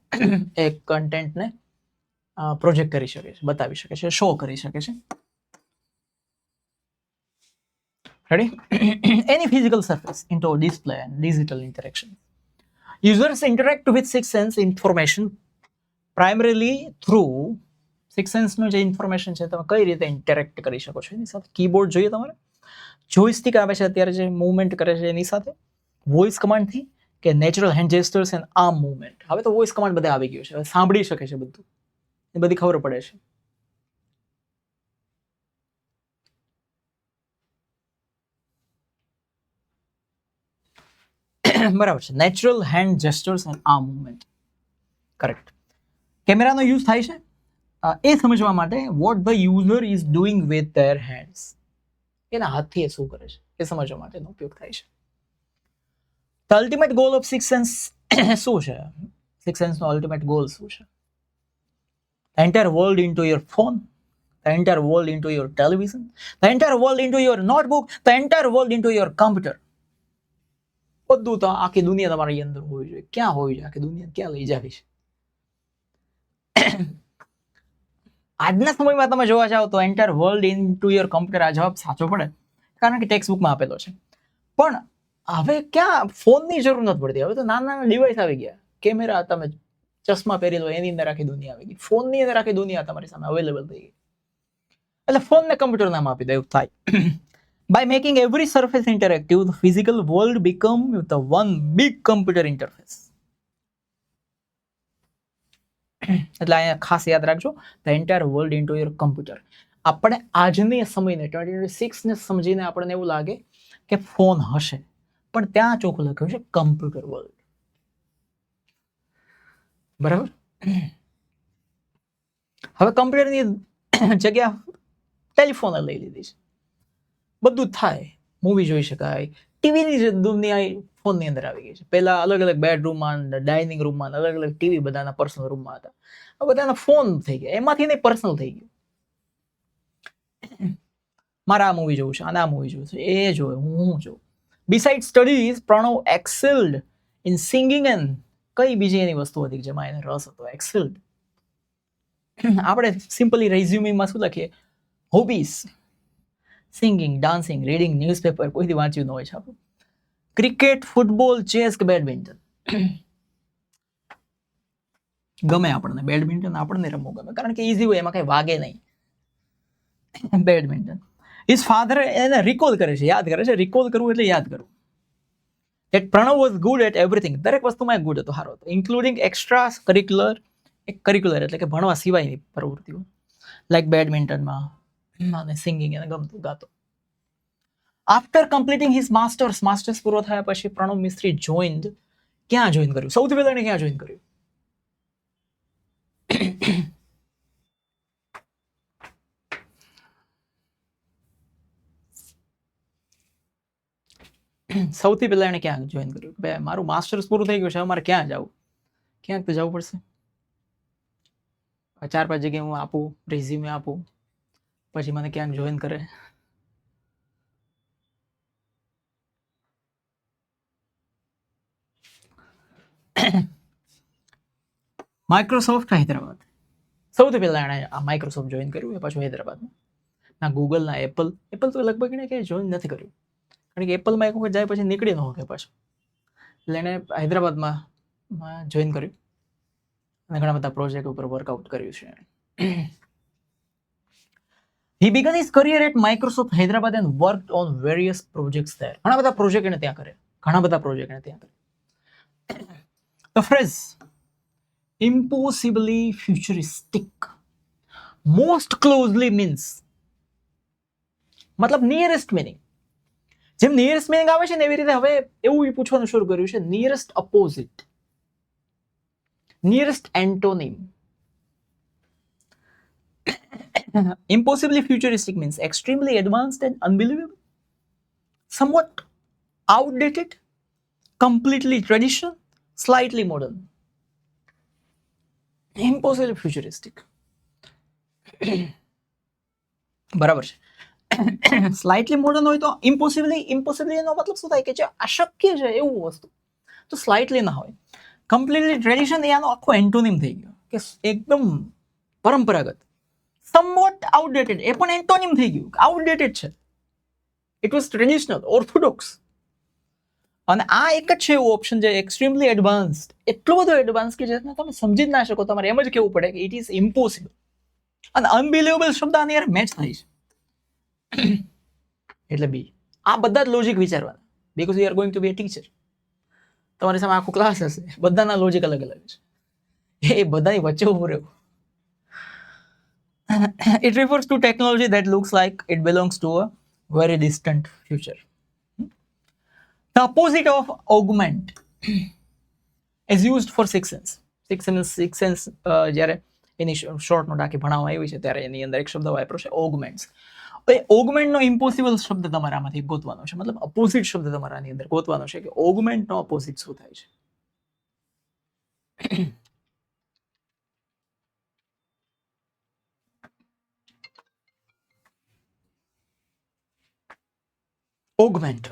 S1: એ કન્ટેન્ટને પ્રોજેક્ટ કરી શકે છે, બતાવી શકે છે, શો કરી શકે છે. Ready? Any physical surface into a display and digital interaction. Users interact with six sense information primarily through six sense નું જે ઇન્ફોર્મેશન છે તમે કઈ રીતે ઇન્ટરેક્ટ કરી શકો છો એની સાથે? કીબોર્ડ જોઈએ તમારે, જોઈસ્ટિક આવે છે અત્યારે જે મૂવમેન્ટ કરે છે એની સાથે, વોઇસ કમાન્ડથી, કે natural hand gestures and arm movement. હવે તો વોઇસ કમાન્ડ બધા આવી ગયું છે, હવે સાંભળી શકે છે બધું, એ બધી ખબર પડે છે. બરાબર છે, natural hand gestures and arm movement, correct. કેમેરાનો યુઝ થાય છે એ સમજવા માટે what the user is doing with their hands, એના હાથથી એ શું કરે છે એ સમજવા માટેનો ઉપયોગ થાય છે. The ultimate goal of six sense શું છે? સિક્સ સેન્સનો અલ્ટિમેટ ગોલ શું છે? The entire world into your phone, the entire world into your television, the entire world into your notebook, the entire world into your computer. બધું તો આખી દુનિયા તમારી અંદર હોવી જોઈએ. ક્યાં હોવી જોઈએ? આખી દુનિયા ક્યાં લઈ જાવી છે? આજના સમયમાં તમે જોવા જાઓ તો entire world into your computer, આ જવાબ સાચો પડે કારણ કે ટેક્સ્ટ બુકમાં આપેલો છે. પણ હવે ક્યાં ફોનની જરૂર નથી પડતી, હવે તો નાના નાના ડિવાઇસ આવી ગયા. કેમેરા, તમે ચશ્મા પહેરી લો એની અંદર આખી દુનિયા આવી ગઈ, ફોનની અંદર આખી દુનિયા તમારી સામે અવેલેબલ થઈ ગઈ. એટલે ફોનને કમ્પ્યુટર નામ આપી દે એવું થાય. By making every surface interactive, the physical world becomes the one big computer interface. એટલે અહીંયા ખાસ યાદ રાખજો, the entire world into your computer. આપણે આજની સમયને 2026 ને સમજીને આપણને એવું લાગે કે ફોન હશે, પણ ત્યાં ચોખ્ખું લખ્યું છે કમ્પ્યુટર વર્લ્ડ. બરાબર? હવે કમ્પ્યુટરની જગ્યા ટેલિફોને લઈ લીધી છે. બધું થાય, મૂવી જોઈ શકાય, ટીવીની દુનિયા ફોનની અંદર આવી ગઈ છે. પહેલા અલગ અલગ બેડરૂમમાં, ડાઇનિંગ રૂમમાં અલગ અલગ ટીવી બધાના પર્સનલ રૂમમાં હતા, હવે બધાના ફોન થઈ ગયા, એમાંથી નહીં પર્સનલ થઈ ગયું. મારે આ મૂવી જોવું છે, આને આ મૂવી જોવું છે, એ જોવે, હું જોઉં. Beside studies, Pranav excelled in singing and કઈ બીજી એની વસ્તુ હતી જેમાં એને રસ હતો? એક્સેલ્ડ. આપણે સિમ્પલી રેઝ્યુમીમાં શું લખીએ? Hobbies, singing, dancing, reading newspaper, કોઈથી વાંચ્યું ન હોય છે આપણું. ક્રિકેટ, ફૂટબોલ, ચેસ કે બેડમિન્ટન? ગમે આપણને બેડમિન્ટન, આપણને રમવું ગમે કારણ કે ઇઝી હોય, એમાં કઈ વાગે નહીં. બેડમિન્ટન. હિઝ ફાધર એને રિકોલ કરે છે, યાદ કરે છે. રિકોલ કરવું એટલે યાદ કરવું. That Pranav was good at everything. દરેક વસ્તુમાં ગુડ હતો, સારો હતો, ઇન્ક્લુડિંગ એક્સ્ટ્રા કરિક્યુલર. કરિક્યુલર એટલે કે ભણવા સિવાયની પ્રવૃત્તિઓ, લાઈક બેડમિન્ટનમાં અને સિંગિંગ, એને ગમતું, ગાતો. આફ્ટર કમ્પ્લીટિંગ હિઝ માસ્ટર્સ પૂરો થયા પછી પ્રણવ મિસ્ત્રી જોઈન્ડ, ક્યાં જોઈન કર્યું? સૌથી પહેલા એને ક્યાં જોઈન કર્યું? સૌથી પહેલા એને ક્યાં જોઈન કર્યું? ભાઈ મારું માસ્ટર્સ પૂરું થઈ ગયું છે, અમારે ક્યાં જવું? ક્યાંક તો જવું પડશે. 4-5 જગ્યાએ હું આપું, રેઝ્યુમે આપું, પછી મને ક્યાંક જોઈન કરે. માઇક્રોસોફ્ટ હૈદરાબાદ. સૌથી પહેલા એણે આ માઇક્રોસોફ્ટ જોઈન કર્યું, એ પાછું હૈદરાબાદમાં. ના ગૂગલ, ના એપલ તો લગભગ એને ક્યાંય જોઈન નથી કર્યું, કારણ કે એપલમાં એક વખત જાય પછી નીકળી ન શકે પાછું. એટલે એણે હૈદરાબાદમાં જોઈન કર્યું અને ઘણા બધા પ્રોજેક્ટ ઉપર વર્કઆઉટ કર્યું છે. He began his career at Microsoft Hyderabad and worked on various projects there. ઘણા બધા પ્રોજેક્ટ એને ત્યાં કરે. The phrase impossibly futuristic most closely means મતલબ નિયરેસ્ટ મિનિંગ. જેમ નિયરેસ્ટ મિનિંગ આવે છે ને એવી રીતે હવે એવું પૂછવાનું શરૂ કર્યું છે, nearest opposite, nearest antonym. Impossibly futuristic means extremely advanced and unbelievable, somewhat outdated, completely traditional, slightly modern. Impossibly futuristic. બરાબર છે. સ્લાઇટલી મોડર્ન હોય તો ઇમ્પોસિબલી એનો મતલબ શું થાય કે જે અશક્ય છે એવું વસ્તુ, તો સ્લાઇટલી ના હોય. કમ્પ્લીટલી ટ્રેડિશન એ આનો આખો એન્ટોનિમ થઈ ગયો કે એકદમ પરંપરાગત. સમવોટ આઉટડેટેડ એ પણ એન્ટોનિમ થઈ ગયું, આઉટડેટેડ છે. It was traditional, orthodox. અને આ એક જ છે એવું ઓપ્શન જે એક્સ્ટ્રીમલી એડવાન્સ્ડ, એટલું બધું એડવાન્સ કે જેને તમે સમજી જ ના શકો, તમારે એમ જ કહેવું પડે કે ઇટ ઇઝ ઇમ્પોસિબલ. અને અનબિલિવેબલ શબ્દ આની યાર મેચ થાય છે. એટલે બી આ બધા જ લોજિક વિચારવાના, because you are going to be a teacher. તમારી સામે આખું ક્લાસ હશે, બધાના લોજિક અલગ અલગ છે, એ બધાની વચ્ચે ઉભું રહેવું. It refers to technology that looks like it belongs to a very distant future. The opposite of augment is used for sixth sense. Sixth sense જ્યારે એની શોર્ટ નોટ આખી ભણાવવામાં આવી છે ત્યારે એની અંદર એક શબ્દ વાપર્યો છે ઓગમેન્ટ્સ. ઓગમેન્ટનો ઇમ્પોસિબલ શબ્દ તમારે આમાંથી ગોતવાનો છે, મતલબ અપોઝિટ શબ્દ તમારા આની અંદર ગોતવાનો છે કે ઓગમેન્ટનો અપોઝિટ શું થાય છે. ઓગમેન્ટ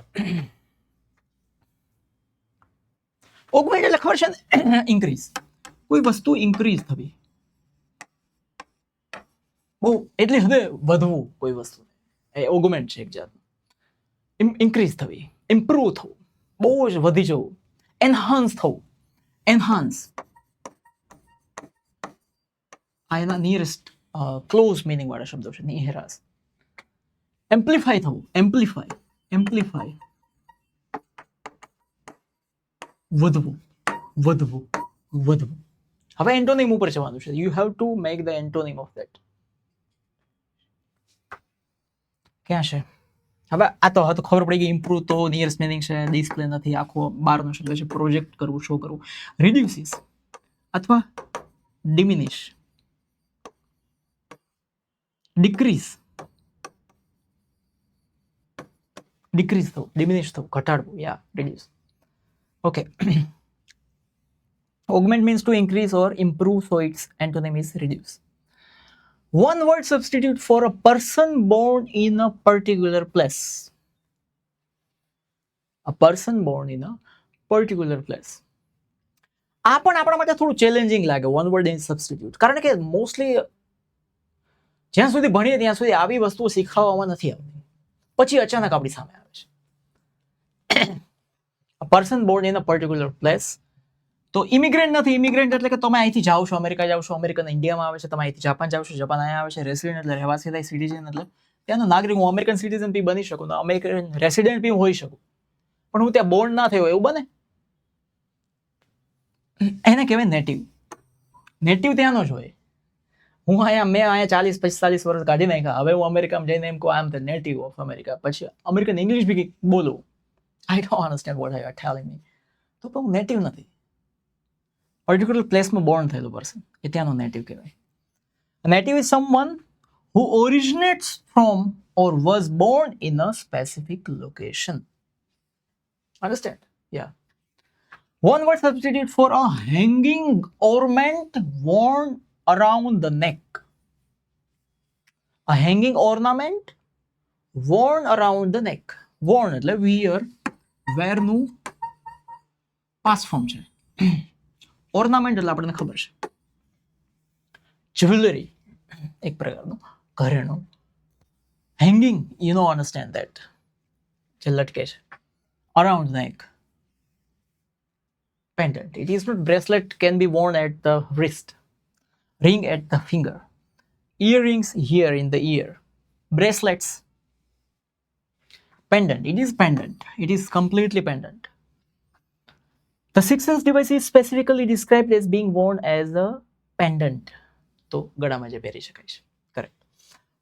S1: એટલે ખબર છે ને, ઇન્ક્રીઝ. કોઈ વસ્તુ ઇન્ક્રીઝ થવી, બહુ એટલે હવે વધવું કોઈ વસ્તુ, એ ઓગમેન્ટ છે એક જાતનું. ઇન્ક્રીઝ થવી, ઇમ્પ્રૂવ થવું, બહુ જ વધી જવું, એનહાન્સ થવું. એનહાન્સ આ એના નિયરેસ્ટ ક્લોઝ મિનિંગ વાળા શબ્દો છે. નિયરાસ. એમ્પ્લિફાય થવું, એમ્પ્લિફાય વધવું. હવે એન્ટોનિમ ઉપર જવાનું છે. You have to make the antonym of that. ક્યાં છે હવે? આ તો ખબર પડી ગઈ. ઇમ્પ્રૂવ તો નિયરેસ્ટ મિનિંગ છે, ડિસ્પ્લે નથી, આખો બારનો શબ્દ છે. પ્રોજેક્ટ કરવું, શો કરવું. રિડ્યુસીસ અથવા ડિમિનિશ, ડિક્રીઝ થવું, ડિમિનિશ થવું, ઘટાડવું. યા reduce. Okay. Augment means to increase or improve, so its antonym is reduce. One word substitute for a person born in a particular place. A person born in a particular place. આ પણ આપણા માટે થોડું challenging લાગે, one word in substitute. કારણ કે mostly જ્યાં સુધી ભણીએ ત્યાં સુધી આવી વસ્તુઓ શીખવવામાં નથી આવતી, પછી અચાનક આપણી સામે આવે છે. Person Born in a particular place. તો ઇમિગ્રન્ટ નથી. ઇમિગ્રન્ટ એટલે કે તમે અહીંથી જાઓ છો, અમેરિકા જાઓ છો, અમેરિકન ઇન્ડિયામાં આવે છે, તમે અહીંથી જાપાન જાઓ છો, જાપાન અહીંયા આવે છે. રેસિડેન્ટ એટલે રહેવાસી થાય, સિટીઝન એટલે ત્યાંનો નાગરિક. હું અમેરિકન સિટીઝન બી બની શકું, અમેરિકન રેસિડેન્ટ બી હોઈ શકું, પણ હું ત્યાં બોર્ન ના થયો એવું બને? એને કહેવાય નેટિવ. નેટિવ ત્યાંનો જ હોય. મેં અહીંયા 40-45 વર્ષ કાઢી નાખ્યા, હવે હું અમેરિકામાં જઈને એમ કહું I am the native of America, પછી અમેરિકન ઇંગ્લિશ બી બોલું, I don't understand what you are telling me, તો હું નેટિવ નથી. પર્ટિક્યુલર પ્લેસમાં બોર્ન થયેલું પર્સન, એ ત્યાંનો નેટિવ કહેવાય. Native is someone who originates from or was born in a specific location. Understand? Yeah. One word substitute for a hanging ornament worn around the neck. A hanging ornament worn around the neck. Worn એટલે wear, wear નું past form છે. Ornament એટલે આપણને ખબર છે, jewellery એક પ્રકારનું ઘરેણું. Hanging, you know understand that, જે લટકે છે. અરાઉન્ડ નેક, pendant. It is not bracelet, can be worn at the wrist, ring at the finger, earrings here in the ear, bracelets. Pendant, it is pendant, it is completely pendant. The sixth sense device is specifically described as being worn as a pendant. તો ગળામાં જે પહેરી શકાય છે.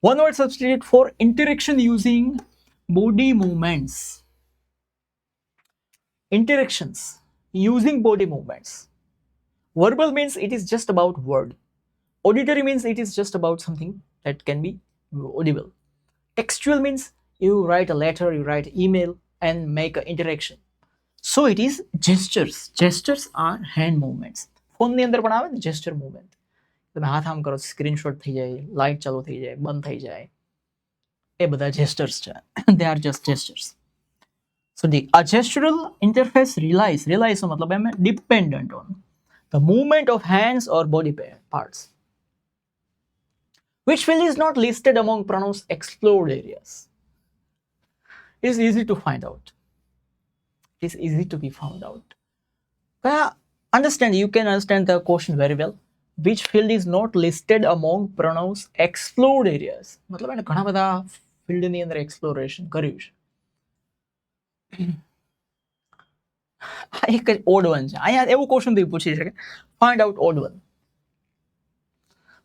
S1: One word substitute for interaction using body movements. Interactions using body movements. Verbal means it is just about word. Auditory means it is just about something that can be audible. Textual means you write a letter, you write email and make an interaction. So it is gestures. Gestures are hand movements. Phone ની અંદર પણ આવે ને gesture movement. તમે હાથ આમ કરો, screenshot થઈ જાય, લાઇટ ચાલુ થઈ જાય, બંધ થઈ જાય, એ બધા gestures છે. They are just gestures. So a gestural interface relies નો મતલબ એમ dependent on the movement of hands or body parts. Which field is not listed among pronouns explored areas? It is easy to find out. It is easy to be found out. You can understand the question very well. Which field is not listed among pronouns explored areas? મતલબ એને ઘણા બધા field ની અંદર exploration કર્યું છે. આ એક જ ઓડ વન છે. અહીંયા એવું ક્વેશ્ચન બી પૂછી શકે, find out odd one,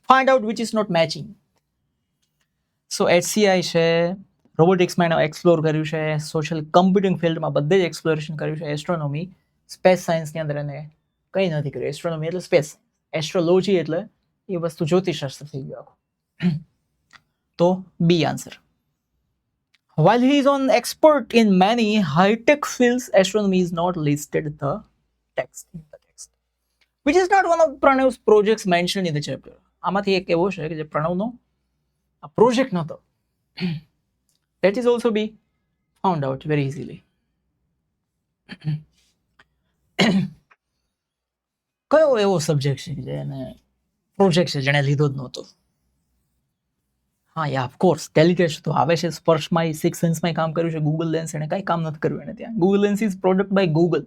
S1: find out which is not matching. So HCI છે, રોબોટિક્સમાં એને એક્સપ્લોર કર્યું છે, સોશિયલ કમ્પ્યુટિંગ ફિલ્ડમાં બધે જ એક્સપ્લોરેશન કર્યું છે. એસ્ટ્રોનોમી, સ્પેસ સાયન્સની અંદર એને કંઈ નથી કર્યું. એસ્ટ્રોનોમી એટલે સ્પેસ, એસ્ટ્રોલોજી એટલે એ વસ્તુ જ્યોતિષશાસ્ત્ર થઈ ગયું આખું. તો B answer. While he is an expert in many high-tech fields, astronomy is not listed in the text. Which is not one of Pranav's projects mentioned in the chapter. આમાંથી એક એવો છે કે જે પ્રણવનો પ્રોજેક્ટ નહોતો. That is also be found out very easily. કયો એવો subject છે જેને પ્રોજેક્ટ છે જેને લીધો જ નહોતો? હા યા ઓફકોર્સ ટેલિકેસ્ટ તો આવે છે. સ્પર્શમાં, સિક્સ સેન્સમાં કામ કર્યું છે. ગૂગલ લેન્સ એને કંઈ કામ નથી કર્યું એને ત્યાં. Google lens is product by Google.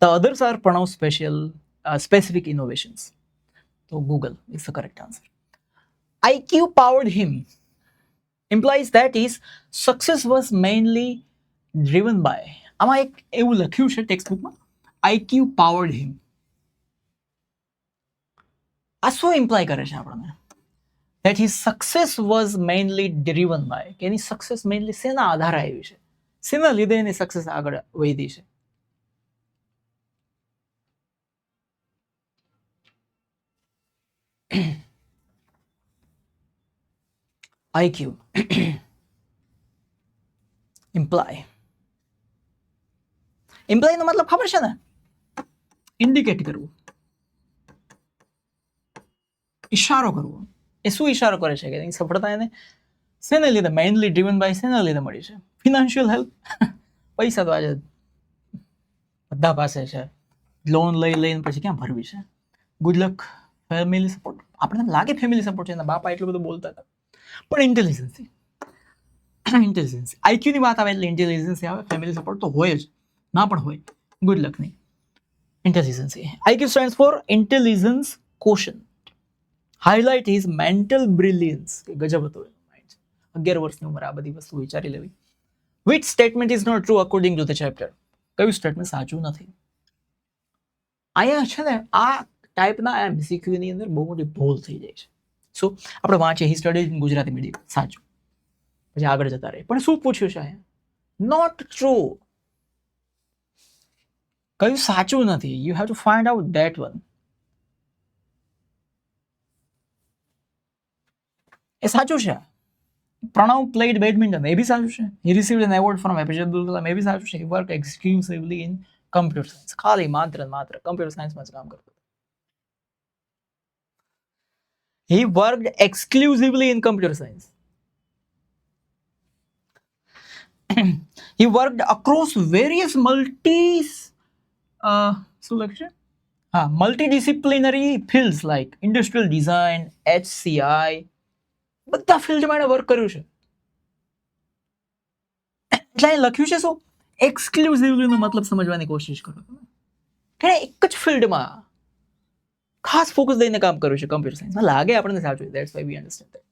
S1: The others are Pranav specific innovations. તો Google is the correct answer. IQ powered him implies that his success was mainly driven by. આમાં એક એવું લખ્યું છે ટેક્સ્ટ બુકમાં, IQ powered him. આ શું imply કરે છે આપણને? That his success was mainly driven by. કે એની સક્સેસ મેઇનલી શેના આધારે આવી છે, શેના લીધે એની સક્સેસ આગળ વધી છે? IQ imply નો મતલબ ખબર છે ને? ઇન્ડિકેટ કરવું, ઇશારો કરવો. એ શું ઇશારો કરે છે કે એની સફળતા એને શેને લીધે, મેઇનલી ડ્રીવન બાય શેના લીધે મળી છે? Financial help. પૈસા તો આજે બધા પાસે છે, લોન લઈને પછી ક્યાં ભરવી છે? Good luck. ફેમિલી સપોર્ટ, આપણને લાગે ફેમિલી સપોર્ટ છે, એના બાપા એટલું બધું બોલતા હતા, પણ ઇન્ટેલિજન્સી. આઈક્યુની વાત આવે એટલે ઇન્ટેલિજન્સી આવે. ફેમિલી સપોર્ટ તો હોય જ, ના પણ હોય. ગુડ લક નહીં, intelligency. IQ stands for intelligence quotient. Highlight his mental brilliance. ગજબ હતો એનો માઇન્ડ. 11 વર્ષની ઉંમરે આ બધી વસ્તુ વિચારી લેવી. Which statement is not true according to the chapter? કયું સ્ટેટમેન્ટ સાચું નથી? અહીંયા છે ને આ ટાઈપના MCQ ની અંદર બહુ મોટી ભૂલ થઈ જાય છે. શું આપણે વાંચીએ he studies in Gujarati medium, સાચું, પછી આગળ જતા રહે. પણ શું પૂછ્યું છે અહીંયા? Not true. કયું સાચું નથી? You have to find out that one. એ સાચું છે. પ્રણવ પ્લેડ બેડમિન્ટન, એ બી સાચું છે. He received an award from APJ Abdul Kalam, એ બી સાચું છે. He work exclusively in computer science. ખાલી માત્ર કમ્પ્યુટર સાયન્સમાં જ કામ કરતો. He worked exclusively in computer science. He worked across various multidisciplinary fields like industrial design, HCI. બધા ફિલ્ડમાં એને વર્ક કર્યું છે. એટલે અહીં લખ્યું છે શું? એક્સક્લુઝિવલી નો મતલબ સમજવાની કોશિશ કરો તમે. કે એક જ ફિલ્ડમાં ખાસ ફોકસ દઈને કામ કર્યું છે કમ્પ્યુટર સાયન્સમાં. લાગે આપણને સાચું. That's why we understand that.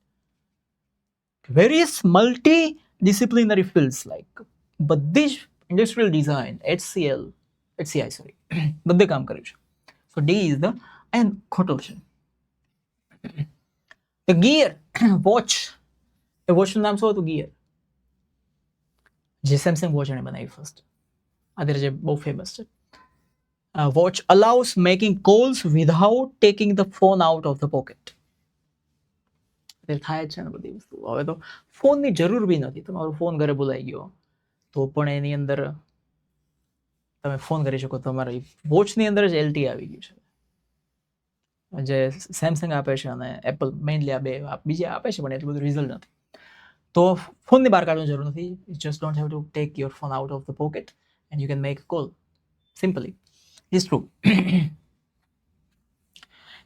S1: Various multidisciplinary fields like બધી જ ઇન્ડસ્ટ્રીયલ ડિઝાઇન, HCI બધે કામ કર્યું છે. So D is the and ખોટો છે. The gear watch એ વોચનું નામ શું હતું? ગિયર. જે સેમસંગ વોચ એને બનાવી ફર્સ્ટ, અત્યારે જે બહુ ફેમસ છે. Watch allows making calls without taking the phone out of the pocket. થાય છે ને બધી વસ્તુ. હવે તો ફોનની જરૂર બી નથી. તમારો ફોન ઘરે ભૂલાઈ ગયો તો પણ એની અંદર તમે ફોન કરી શકો. તમારી વોચની અંદર જ LTE આવી ગયું છે, જે સેમસંગ આપે છે અને એપલ મેઇનલી આ બે બીજા આપે છે, પણ એટલું બધું રિઝલ્ટ નથી. તો ફોનની બહાર કાઢવાની જરૂર નથી. You just don't have to take your phone out of the pocket and you can make a call simply. Is true.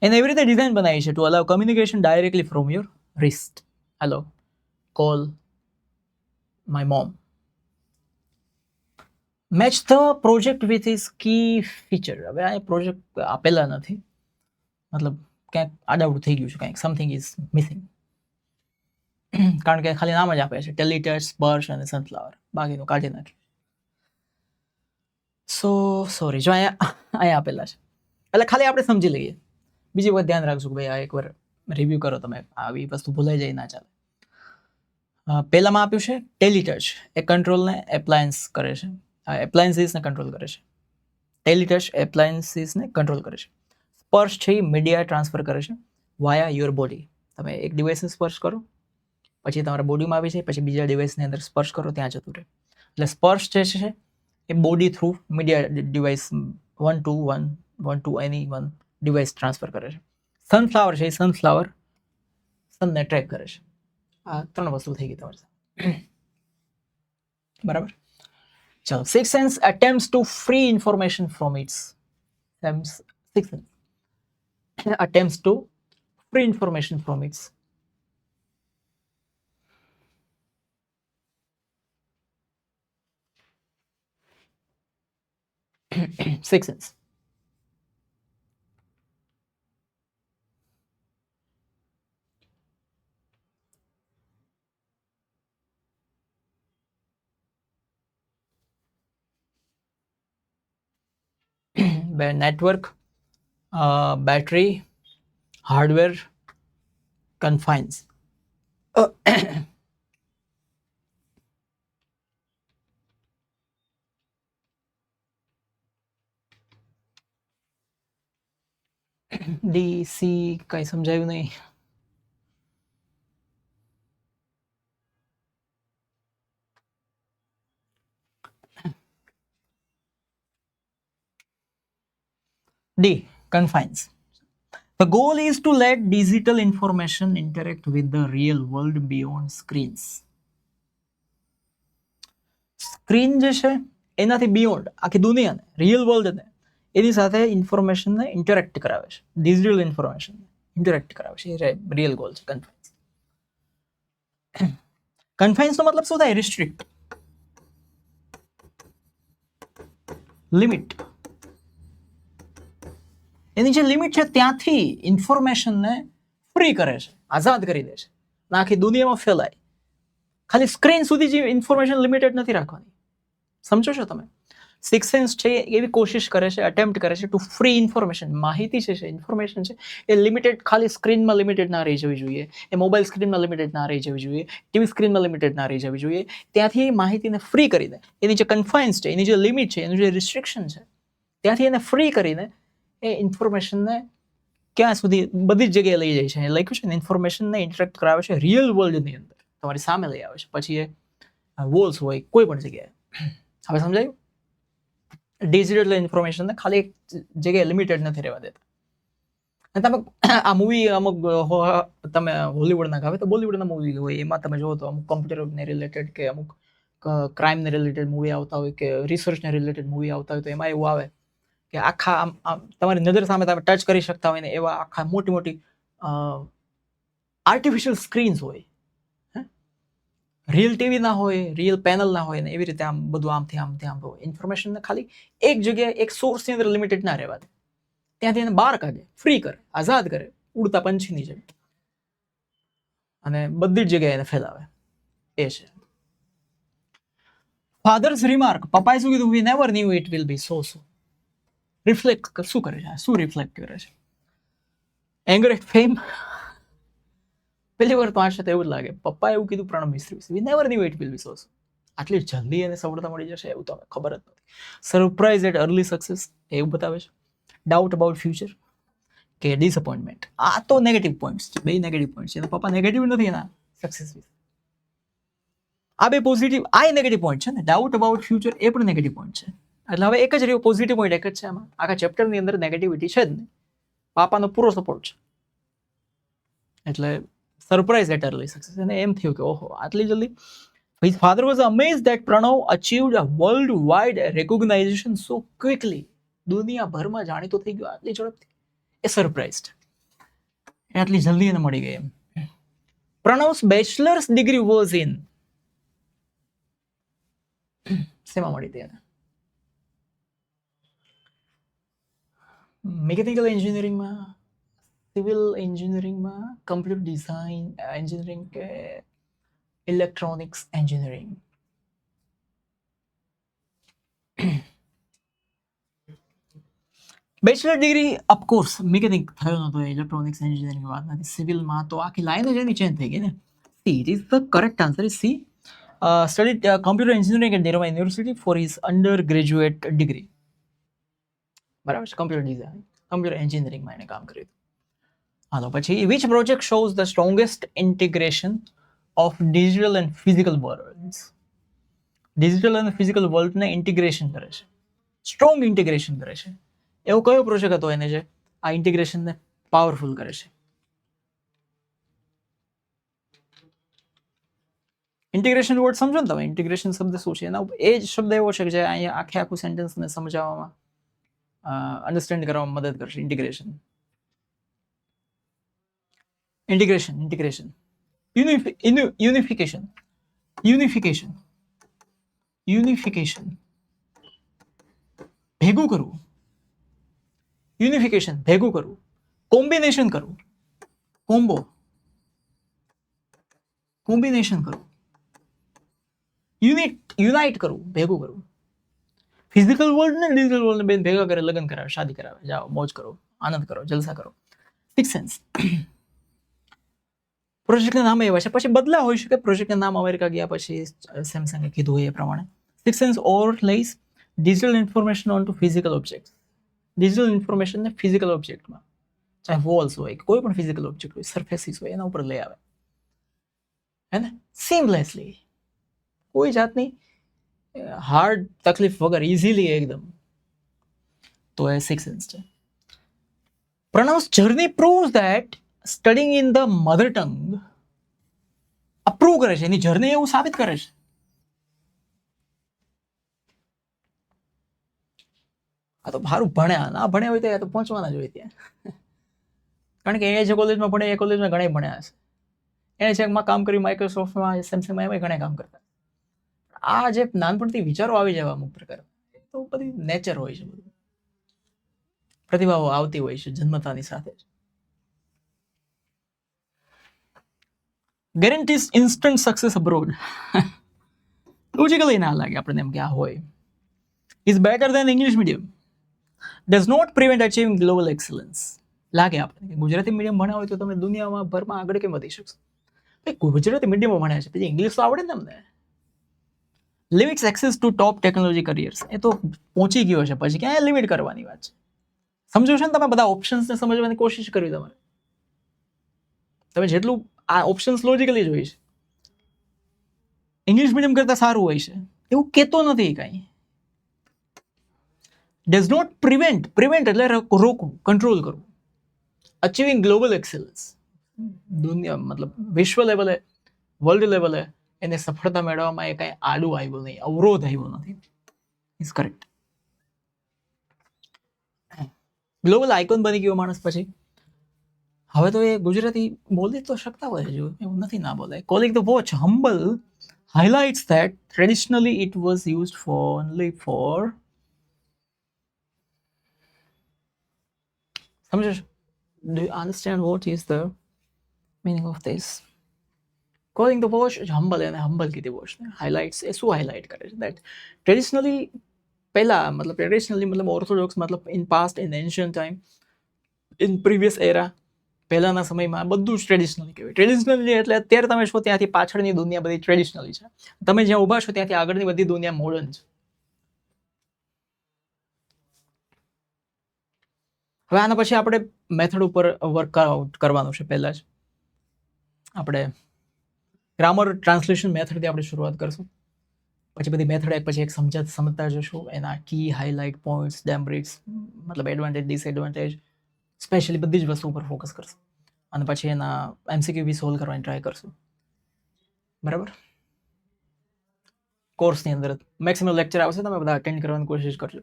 S1: એને એવી રીતે ડિઝાઇન બનાવી છે to allow communication directly from your wrist. Hello, call my mom. Match the project with is key feature. હવે આ project આપેલા નથી, મતલબ ક્યાંક આડાવડું થઈ ગયું છે, કંઈક સમથિંગ ઇઝ મિસિંગ. કારણ કે ખાલી નામ જ આપે છે ટેલિટચ, સ્પર્શ અને સનફ્લાવર, બાકીનું કાઢી નાખ્યું. સો સોરી, જો અહીંયા આપેલા છે એટલે ખાલી આપણે સમજી લઈએ. બીજી વખત ધ્યાન રાખજો કે ભાઈ આ એકવાર રિવ્યુ કરો તમે, આવી વસ્તુ ભૂલાઈ જાય ના ચાલે. પહેલામાં આપ્યું છે ટેલિટચ, એ કંટ્રોલને એપ્લાયન્સ કરે છે, એપ્લાયન્સીસને કંટ્રોલ કરે છે. ટેલિટચ એપ્લાયન્સીસને કંટ્રોલ કરે છે. સ્પર્શ છે એ મીડિયા ટ્રાન્સફર કરે છે વાયા યોર બોડી. તમે એક ડિવાઇસને સ્પર્શ કરો પછી તમારા બોડીમાં આવી જાય, પછી બીજા ડિવાઇસની અંદર સ્પર્શ કરો ત્યાં જતું રહે. એટલે સ્પર્શ જે છે એ body through media device one to any one device transfer કરે છે. સનફ્લાવર છે એ સનફ્લાવર સનને ટ્રેક કરે છે. આ 3 વસ્તુ થઈ ગઈ તમારી સાથે, બરાબર. ચાલો, six sense attempts to free information from its sixth sense attempts to free information from its sixth sense. Network, battery, hardware, confines. DC કઈ સમજાયું નહીં. D, confines. The goal is to let digital information interact with the real world beyond screens. Screen જે છે એનાથી beyond આખી દુનિયાને, real વર્લ્ડને, એની સાથે ઇન્ફોર્મેશનને interact કરાવે છે, ડિજિટલ ઇન્ફોર્મેશનને ઇન્ટરેક્ટ કરાવે છે. એ રિયલ ગોલ છે કન્ફાઇન્સ. કન્ફાઇન્સનો મતલબ શું થાય? Restrict, limit. એની જે લિમિટ છે ત્યાંથી ઇન્ફોર્મેશનને ફ્રી કરે છે, આઝાદ કરી દે છે, આખી દુનિયામાં ફેલાય. ખાલી સ્ક્રીન સુધી જે ઇન્ફોર્મેશન લિમિટેડ નથી રાખવાની. સમજો છો તમે? સિક્સ સેન્સ છે એવી કોશિશ કરે છે, અટેમ્પ્ટ કરે છે ટુ ફ્રી ઇન્ફોર્મેશન. માહિતી છે, ઇન્ફોર્મેશન છે એ લિમિટેડ, ખાલી સ્ક્રીનમાં લિમિટેડ ના રહી જવી જોઈએ, એ મોબાઈલ સ્ક્રીનમાં લિમિટેડ ના રહી જવી જોઈએ, ટીવી સ્ક્રીનમાં લિમિટેડ ના રહી જવી જોઈએ. ત્યાંથી એ માહિતીને ફ્રી કરીને, એની જે કન્ફાઇન્સ છે, એની જે લિમિટ છે, એનું જે રિસ્ટ્રિક્શન છે, ત્યાંથી એને ફ્રી કરીને એ ઇન્ફોર્મેશનને ક્યાં સુધી બધી જ જગ્યાએ લઈ જાય છે. એ લખ્યું છે ને, ઇન્ફોર્મેશનને ઇન્ટરેક્ટ કરાવે છે રિયલ વર્લ્ડની અંદર, તમારી સામે લઈ આવે છે. પછી એ વોલ્સ હોય કોઈ પણ જગ્યાએ. હવે સમજાયું? ડિજિટલ ઇન્ફોર્મેશનને ખાલી એક જગ્યાએ લિમિટેડ નથી રહેવા દેતા. અને તમે આ મૂવી અમુક તમે હોલિવૂડના ગાવે તો બોલિવૂડના મૂવી હોય, એમાં તમે જુઓ તો અમુક કોમ્પ્યુટરને રિલેટેડ કે અમુક ક્રાઇમને રિલેટેડ મૂવી આવતા હોય કે રિસર્ચને રિલેટેડ મૂવી આવતા હોય, તો એમાં એવું આવે કે આખા આમ તમારી નજર સામે તમે ટચ કરી શકતા હોય ને એવા આખા મોટી મોટી આર્ટિફિશિયલ સ્ક્રીન્સ હોય. રિયલ ટીવી ના હોય, રિયલ પેનલ ના હોય ને એવી રીતે આમ બધું આમથી આમ હોય. ઇન્ફોર્મેશનને ખાલી એક જગ્યાએ એક સોર્સની અંદર લિમિટેડ ના રહેવા દે, ત્યાંથી એને બહાર કાઢે, ફ્રી કરે, આઝાદ કરે, ઉડતા પંછીની જેમ, અને બધી જ જગ્યાએ એને ફેલાવે. એ છે ફાધર્સ રિમાર્ક. પપ્પાએ શું કીધું? વી never knew it will be so. Reflect શું કરે છે? શું રિફ્લેક્ટ કરે છે? એંગર એટ ફેમ, પહેલી વાર તો આશા તો એવું જ લાગે, પપ્પા એવું કીધું પ્રણવ મિસ્ત્રી વિશે, we never knew it will be so. આટલી જલ્દી એને સફળતા મળી જશે એવું તો અમે ખબર જ નથી. સરપ્રાઇઝ એટ અર્લી સક્સેસ એવું બતાવે છે. ડાઉટ અબાઉટ ફ્યુચર કે ડિસઅપોઇન્ટમેન્ટ, આ તો નેગેટિવ પોઈન્ટ્સ છે, બે નેગેટિવ પોઈન્ટ છે. પપ્પા નેગેટિવ નથી એના સક્સેસ વિશે, આ બે પોઝિટિવ, આ નેગેટિવ પોઈન્ટ છે ને. ડાઉટ અબાઉટ ફ્યુચર એ પણ નેગેટિવ પોઈન્ટ છે. એટલે હવે એક જ રહ્યો પોઝિટિવ પોઈન્ટ, એક જ છે આમાં. આખા ચેપ્ટરની અંદર નેગેટિવિટી છે જ નહીં, પાપાનો પૂરો સપોર્ટ છે. એટલે સરપ્રાઇઝ એટ અર્લી સક્સેસ, એને એમ થયું કે ઓહો આટલી જલ્દી. His father was amazed that Pranav achieved a worldwide recognition so quickly. દુનિયાભરમાં જાણીતો થઈ ગયો આટલી ઝડપથી, એ સરપ્રાઇઝડ, આટલી જલ્દી એને મળી ગઈ એમ. Pranav's bachelor's degree was in, શેમાં મળી હતી એને? મિકેનિકલ એન્જિનિયરિંગમાં, સિવિલ એન્જિનિયરિંગમાં, કમ્પ્યુટર ડિઝાઇન એન્જિનિયરિંગ કે electronics engineering? Bachelor degree of course mechanic થયો નતો, ઇલેક્ટ્રોનિક્સ એન્જિનિયરિંગ વાત નથી. સિવિલમાં તો આખી લાઈન જ એની ચેન્જ થઈ ગઈ ને. C it is the correct answer is C. Studied computer engineering at Nirma university for his undergraduate degree. બરાબર છે, કમ્પ્યુટર ડિઝાઇન, કમ્પ્યુટર એન્જિનિયરિંગમાં એને કામ કર્યું. હા તો પછી which project shows the strongest integration of digital and physical world's? Digital અને ફિઝિકલ વર્લ્ડને ઇન્ટિગ્રેશન કરે છે, સ્ટ્રોંગ ઇન્ટિગ્રેશન કરે છે. એવો કયો પ્રોજેક્ટ હતો એને જે આ ઇન્ટિગ્રેશનને પાવરફુલ કરે છે? ઇન્ટિગ્રેશન વર્ડ સમજો ને તમે, ઇન્ટિગ્રેશન શબ્દ શું છે? એના એ જ શબ્દ એવો છે કે જે અહીંયા આખે આખું સેન્ટેન્સને સમજાવવામાં, અન્ડરસ્ટેન્ડ કરવામાં મદદ કરશે. Integration, integration, integration, unification, unification, unification, ભેગું કરવું, યુનિફિકેશન ભેગું કરવું, કોમ્બિનેશન કરવું, કોમ્બો, કોમ્બિનેશન કરવું, યુનાઇટ કરવું, ભેગું કરવું. ફિઝિકલ વર્લ્ડ ને ડિજિટલ વર્લ્ડ ને બે ભેગા કરે, લગ્ન કરાવે, શાદી કરાવે, જાઓ મોજ કરો, આનંદ કરો, જલસા કરો. Six sense. પ્રોજેક્ટના નામ એવા છે, પછી બદલા હોઈ શકે. પ્રોજેક્ટના નામ અમેરિકા ગયા પછી સેમસંગે કીધું એ પ્રમાણે. Six sense overlays digital information on to physical object. Digital ઇન્ફોર્મેશનને ફિઝિકલ ઓબ્જેક્ટમાં, ચાહે વોલ્સ હોય કે કોઈ પણ ફિઝિકલ ઓબ્જેક્ટ હોય, સરફેસીસ હોય, એના ઉપર લઈ આવે, હે ને, સીમલેસલી, કોઈ જાતની હાર્ડ તકલીફ વગર, ઇઝીલી એકદમ. તો એ સિક્સ સેન્સ છે. Pranav's journey proves that studying in the mother tongue approve કરે છે, એની જર્ની એવું સાબિત કરે છે. આ તો સારું ભણ્યા, ના ભણ્યા હોય તો પહોંચવાના જ હોય ત્યાં. કારણ કે એ જે કોલેજમાં ભણે એ કોલેજમાં ઘણા ભણ્યા હશે. એને ચેકમાં કામ કર્યું, માઇક્રોસોફ્ટમાં, સેમસંગમાં, એમાં ઘણા કામ કરતા. આ જે નાનપણથી વિચારો આવી જાય અમુક પ્રકાર, એ તો બધી નેચર હોય છે, બધું પ્રતિભાવો આવતી હોય છે જન્મતાની સાથે જ. Guarantees instant success abroad. Logically ના લાગે આપણને એમ કે આ હોય. Is better than English medium, does not prevent achieving global excellence. લાગે આપણને કે ગુજરાતી મીડિયમ ભણ્યા હોય તો તમે દુનિયામાં ભરમાં આગળ કેમ વધી શકશો? ગુજરાતી મીડિયમમાં ભણ્યા છે પછી ઇંગ્લિશ તો આવડે ને તમને. Limits access to top technology careers, એ તો પહોંચી ગયો છે, પછી ક્યાં લિમિટ કરવાની વાત છે? સમજો છો ને તમે, બધા ઓપ્શન્સને સમજવાની કોશિશ કરવી તમારે. તમે જેટલું આ ઓપ્શન્સ લોજિકલી જ હોય છે. ઇંગ્લિશ મીડિયમ કરતાં સારું હોય છે એવું કહેતો નથી કાંઈ. ડઝ નોટ પ્રિવેન્ટ, પ્રિવેન્ટ એટલે રોકવું, કંટ્રોલ કરવું. અચીવિંગ ગ્લોબલ એક્સેલન્સ, દુનિયા મતલબ વિશ્વ લેવલે, વર્લ્ડ લેવલે એને સફળતા મેળવવામાં એ કાંઈ આડું આવ્યું નહીં, અવરોધ આવ્યો નથી. Is correct. ગ્લોબલ આઇકોન બની ગયો માણસ પછી. હવે તો એ ગુજરાતી બોલી તો શકતા હોય છે, એવું નથી ના બોલાય. Calling the watch humble highlights that traditionally it was used for only for, સમજો છો? Do you understand what is the meaning of this? Calling the watch humble, એને humble કીધી વોચ ને. હાઇલાઇટ્સ એ શું હાઇલાઇટ કરે છે? દેટ ટ્રેડિશનલી, પહેલા મતલબ ટ્રેડિશનલી મતલબ ઓર્થોડોક્સ, મતલબ in past, in ancient time, in previous era, પહેલાના સમયમાં બધું જ ટ્રેડિશનલી કહેવાય. ટ્રેડિશનલી એટલે અત્યારે તમે છો ત્યાંથી પાછળની દુનિયા બધી ટ્રેડિશનલી છે. તમે જ્યાં ઊભા છો ત્યાંથી આગળની બધી દુનિયા મોડર્ન છે. હવે આના પછી આપણે મેથડ ઉપર વર્કઆઉટ કરવાનું છે. પહેલા જ આપણે ગ્રામર ટ્રાન્સલેશન મેથડથી આપણે શરૂઆત કરશું. પછી બધી મેથડ એક પછી એક સમજતા જશું. એના કી, હાઇલાઇટ, પોઈન્ટ્સ, ડેમબ્રિક્સ, મતલબ એડવાન્ટેજ, ડિસએડવાન્ટેજ, સ્પેશિયલી બધી જ વસ્તુ ઉપર ફોકસ કરશું. અને પછી એના MCQ બી સોલ્વ કરવાની ટ્રાય કરશું. બરાબર? કોર્સની અંદર મેક્સિમમ લેક્ચર આવશે, તમે બધા અટેન્ડ કરવાની કોશિશ કરજો,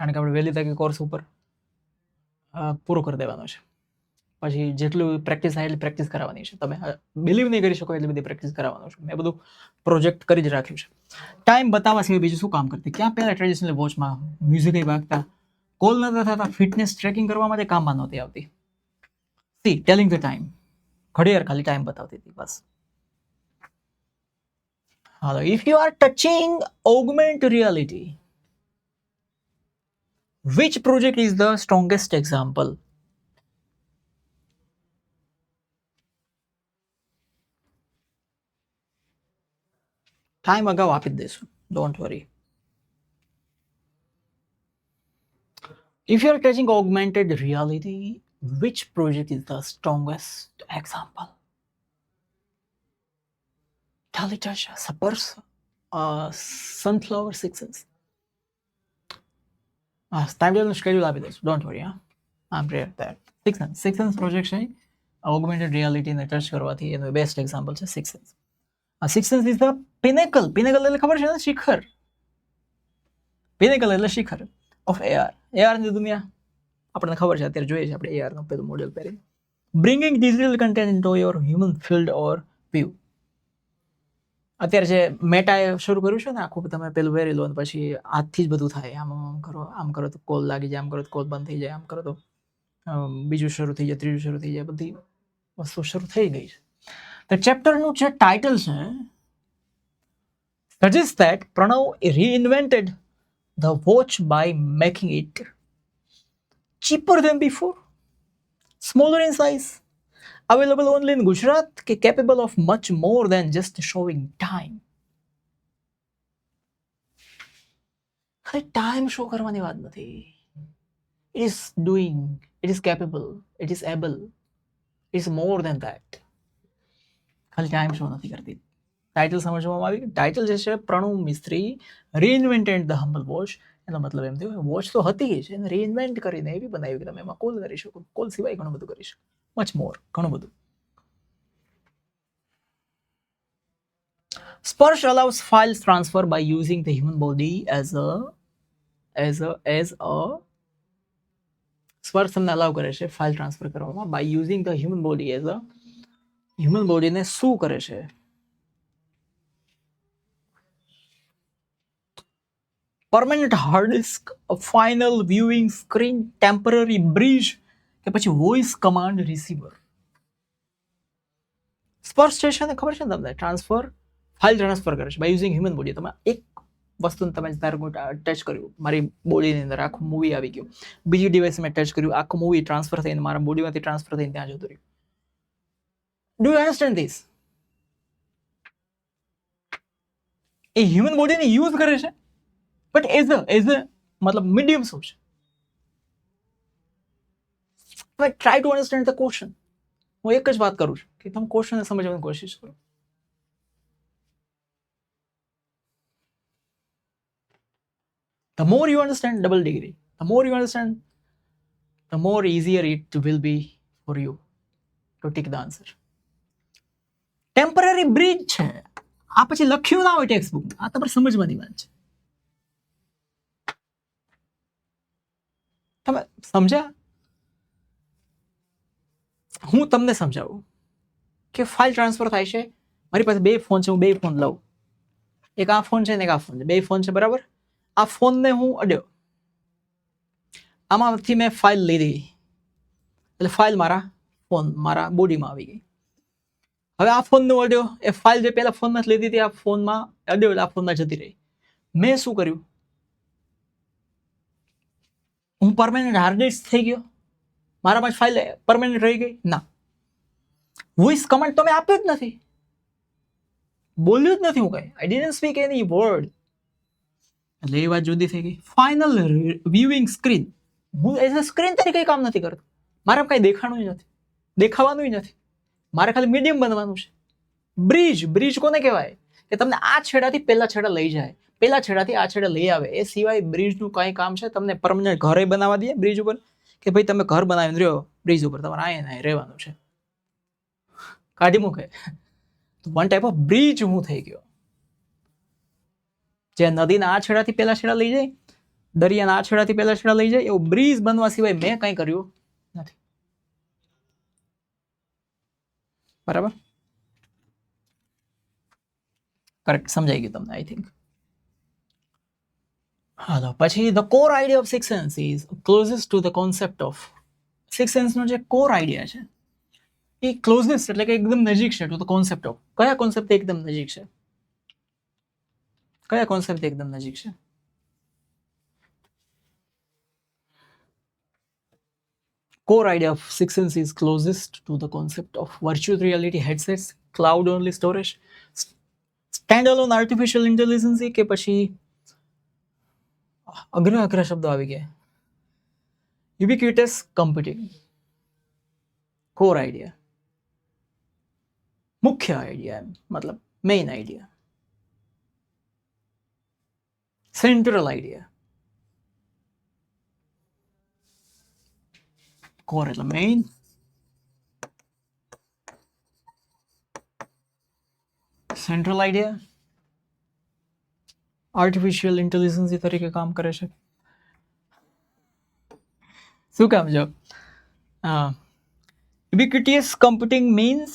S1: કારણ કે આપણે વહેલી તકે કોર્સ ઉપર પૂરો કરી દેવાનો છે. પછી જેટલું પ્રેક્ટિસ થાય એટલી પ્રેક્ટિસ કરાવવાની છે. તમે બિલીવ નહીં કરી શકો એટલી બધી પ્રેક્ટિસ કરાવવાનું છે. મેં બધું પ્રોજેક્ટ કરી જ રાખ્યું છે. ટાઈમ બતાવવા સિવાય બીજું શું કામ કરતી? ક્યાં પહેલાં ટ્રેડિશનલ વોચમાં મ્યુઝિક વાગતા, કોલ નતા થતા, ફિટનેસ ટ્રેકિંગ કરવા માટે કામમાં નહોતી આવતી. સી ટેલિંગ ધ ટાઈમ, ઘડિયાળ ખાલી ટાઈમ બતાવતી હતી બસ. હાલો, if you are touching augmented reality, which project is the strongest example? Time અગાઉ આપી જ દઈશું, don't worry. If you are touching augmented reality, which project is the strongest example? Talitasha, Spurs, Sunflower, Six Sense. Timetable schedule આપી દઈશું, don't worry. I'm prepared that. Six Sense project છે, augmented reality ને touch કરવાથી એનું best example છે Six Sense. Six Sense is the pinnacle. Pinnacle એટલે ખબર છે ને? શિખર. Pinnacle એટલે શિખર of AR. AR ની દુનિયા આપણને ખબર છે, અત્યારે જોઈએ છે આપણે AR નું પેલું મોડેલ પહેરી. Bringing digital content into your human field or view. અત્યારે જે મેટાએ શરૂ કર્યું છે ને, આખું તમે પેલું વેરી લો પછી આજથી જ બધું થાય. આમ કરો તો કોલ લાગી જાય, આમ કરો તો કોલ બંધ થઈ જાય, આમ કરો તો બીજું શરૂ થઈ જાય, ત્રીજું શરૂ થઈ જાય, બધી વસ્તુ શરૂ થઈ ગઈ છે. તો ચેપ્ટરનું જે ટાઇટલ છે, suggests that Pranav reinvented the watch by making it cheaper than before, smaller in size, available only in Gujarat, capable of much more than just showing time. ખાલી ટાઈમ શો કરવાની વાત નથી. It is doing, it is capable, it is able, it is more than that. ખાલી time show નથી કરતી. Title સમજવામાં આવી. Title જે છે, પ્રણવ મિસ્ત્રી રીઇન્વેન્ટેડ ધ હમ્બલ વોચ, એનો મતલબ એમ થયો વોચ તો હતી જ, એને રીઇન્વેન્ટ કરીને એવી બનાવી કે તમે એમાં કોલ કરી શકો. કોલ સિવાય ઘણું બધું કરી શકો, મચ મોર, ઘણું બધું. Sparsh allows file transfer by using the human body as a Sparsh તમને અલાઉ કરે છે ફાઇલ ટ્રાન્સફર કરવામાં by using the human body as a human body ને શું કરે છે? Permanent hard disk, final viewing screen, temporary bridge કે પછી વોઇસ કમાન્ડ રિસીવર. સ્પર્શ છે ને, ખબર છે ને તમને, ટ્રાન્સફર, ફાઇલ ટ્રાન્સફર કરે છે બાય યુઝિંગ હ્યુમન બોડી. તમે એક વસ્તુને તમે ટચ કર્યું, મારી બોડીની અંદર આખું મૂવી આવી ગયું. બીજી ડિવાઇસ મેં ટચ કર્યું, આખું મૂવી ટ્રાન્સફર થઈને મારા બોડીમાંથી ટ્રાન્સફર થઈને ત્યાં જતું રહ્યું. Do you understand this? A human બોડીને યુઝ કરે છે, બટ એઝ અ મતલબ મીડિયમ શું છે? Try to understand the question. હું એક જ વાત કરું છું કે તમે ક્વેશ્ચનને સમજવાની કોશિશ કરો. The more you understand double degree, the more you understand, the more easier it will be for you to take the answer. Temporary bridge છે, આ પછી લખ્યું ના હોય ટેક્સ્ટ બુક, આ તમારે સમજવાની વાત છે. તમે સમજ્યા? હું તમને સમજાવું કે ફાઇલ ટ્રાન્સફર થાય છે. મારી પાસે બે ફોન છે, હું બે ફોન લઉં, એક આ ફોન છે ને એક આ ફોન છે, બે ફોન છે, બરાબર? આ ફોનને હું અડ્યો, આમાંથી મેં ફાઇલ લીધી, એટલે ફાઇલ મારા બોડીમાં આવી ગઈ. હવે આ ફોનને અડ્યો, એ ફાઇલ જે પહેલા ફોનમાં લીધી હતી આ ફોનમાં અડ્યો, એટલે આ ફોનમાં જતી રહી. મેં શું કર્યું? હું પરમેનન્ટ હાર્ડ ડિસ્ક થઈ ગયો. મારામાં ફાઇલ પરમેનન્ટ રહી ગઈ? ના. વોઇસ કમાન્ડ તમે આપ્યો જ નથી, બોલ્યું જ નથી હું કઈ. આઈ ડિડન્ટ સ્પીક એની વર્ડ. એટલે એ વાત જુદી થઈ ગઈ. ફાઇનલ વ્યુઇંગ સ્ક્રીન, હું એઝ અ સ્ક્રીન તરીકે કામ નથી કરતો. મારે કઈ દેખાણું નથી, દેખાવાનું નથી. મારે ખાલી મીડિયમ બનવાનું છે. બ્રિજ, બ્રિજ કોને કહેવાય? કે તમને આ છેડાથી પેલા છેડા લઈ જાય, પેલા છેડાથી આ છેડા લઈ આવે. એ સિવાય બ્રિજનું કઈ કામ છે? તમને પરમનન્ટ ઘરે બનાવવા દે બ્રિજ ઉપર, કે ભાઈ તમે ઘર બનાવીને રહ્યો બ્રિજ ઉપર, તમારે અહીંયા રહેવાનું છે, કાઢી મૂકે. વન ટાઈપ ઓફ બ્રિજ હું થઈ ગયો. જે નદીના આ છેડાથી પેલા છેડા લઈ જાય, દરિયાના આ છેડાથી પેલા છેડા લઈ જાય, એવું બ્રિજ બનવા સિવાય મેં કંઈ કર્યું નથી. બરાબર? કરેક્ટ, સમજાઈ ગયું તમને આઈ થિંક. હાલો, પછી the core idea of six sense is closest to the concept of. Six સેન્સનો જે કોર આઈડિયા છે એ ક્લોઝનેસ એટલે કે એકદમ નજીક છે ટુ ધ કોન્સેપ્ટ ઓફ. કયા કોન્સેપ્ટ એકદમ નજીક છે? કયા કોન્સેપ્ટ એકદમ નજીક છે? Core idea of Six Sense is closest to the concept of virtual reality headsets, cloud only storage, standalone artificial intelligence કે પછી અઘરા શબ્દો આવી ગયા. Ubiquitous computing. Core idea, મુખ્ય આઈડિયા, મતલબ main idea, central idea. Core એટલે main, central idea artificial intelligence તરીકે કામ કરે છે. શું કામ? જો ubiquitous computing means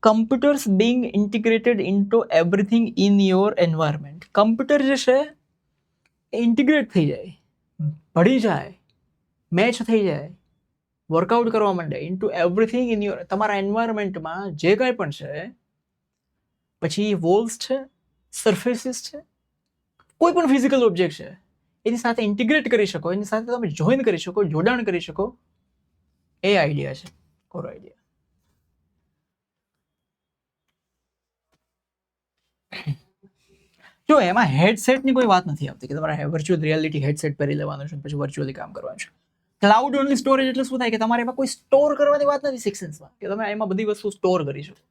S1: computers being integrated into everything in your environment. Computer જે છે એ ઇન્ટિગ્રેટ થઈ જાય, ભળી જાય, મેચ થઈ જાય, વર્કઆઉટ કરવા માંડે ઇન્ટુ એવરીથિંગ ઇન યોર, તમારા એન્વાયરમેન્ટમાં જે કાંઈ પણ છે, પછી વોલ્સ છે, સરફેસીસ છે, કોઈ પણ ફિઝિકલ ઓબ્જેક્ટ છે, એની સાથે ઇન્ટિગ્રેટ કરી શકો, એની સાથે તમે જોઈન કરી શકો, જોડાણ કરી શકો. એ આઈડિયા છે કોર આઈડિયા. જો એમાં હેડસેટની કોઈ વાત નથી આવતી કે તમારે વર્ચ્યુઅલ રિયાલિટી હેડસેટ પહેરી લેવાનું છે પછી વર્ચ્યુઅલી કામ કરવાનું છે. ક્લાઉડ ઓનલી સ્ટોરેજ એટલે શું થાય કે તમારે એમાં કોઈ સ્ટોર કરવાની વાત નથી સિક્સ સેન્સમાં, કે તમે એમાં બધી વસ્તુ સ્ટોર કરી શકો.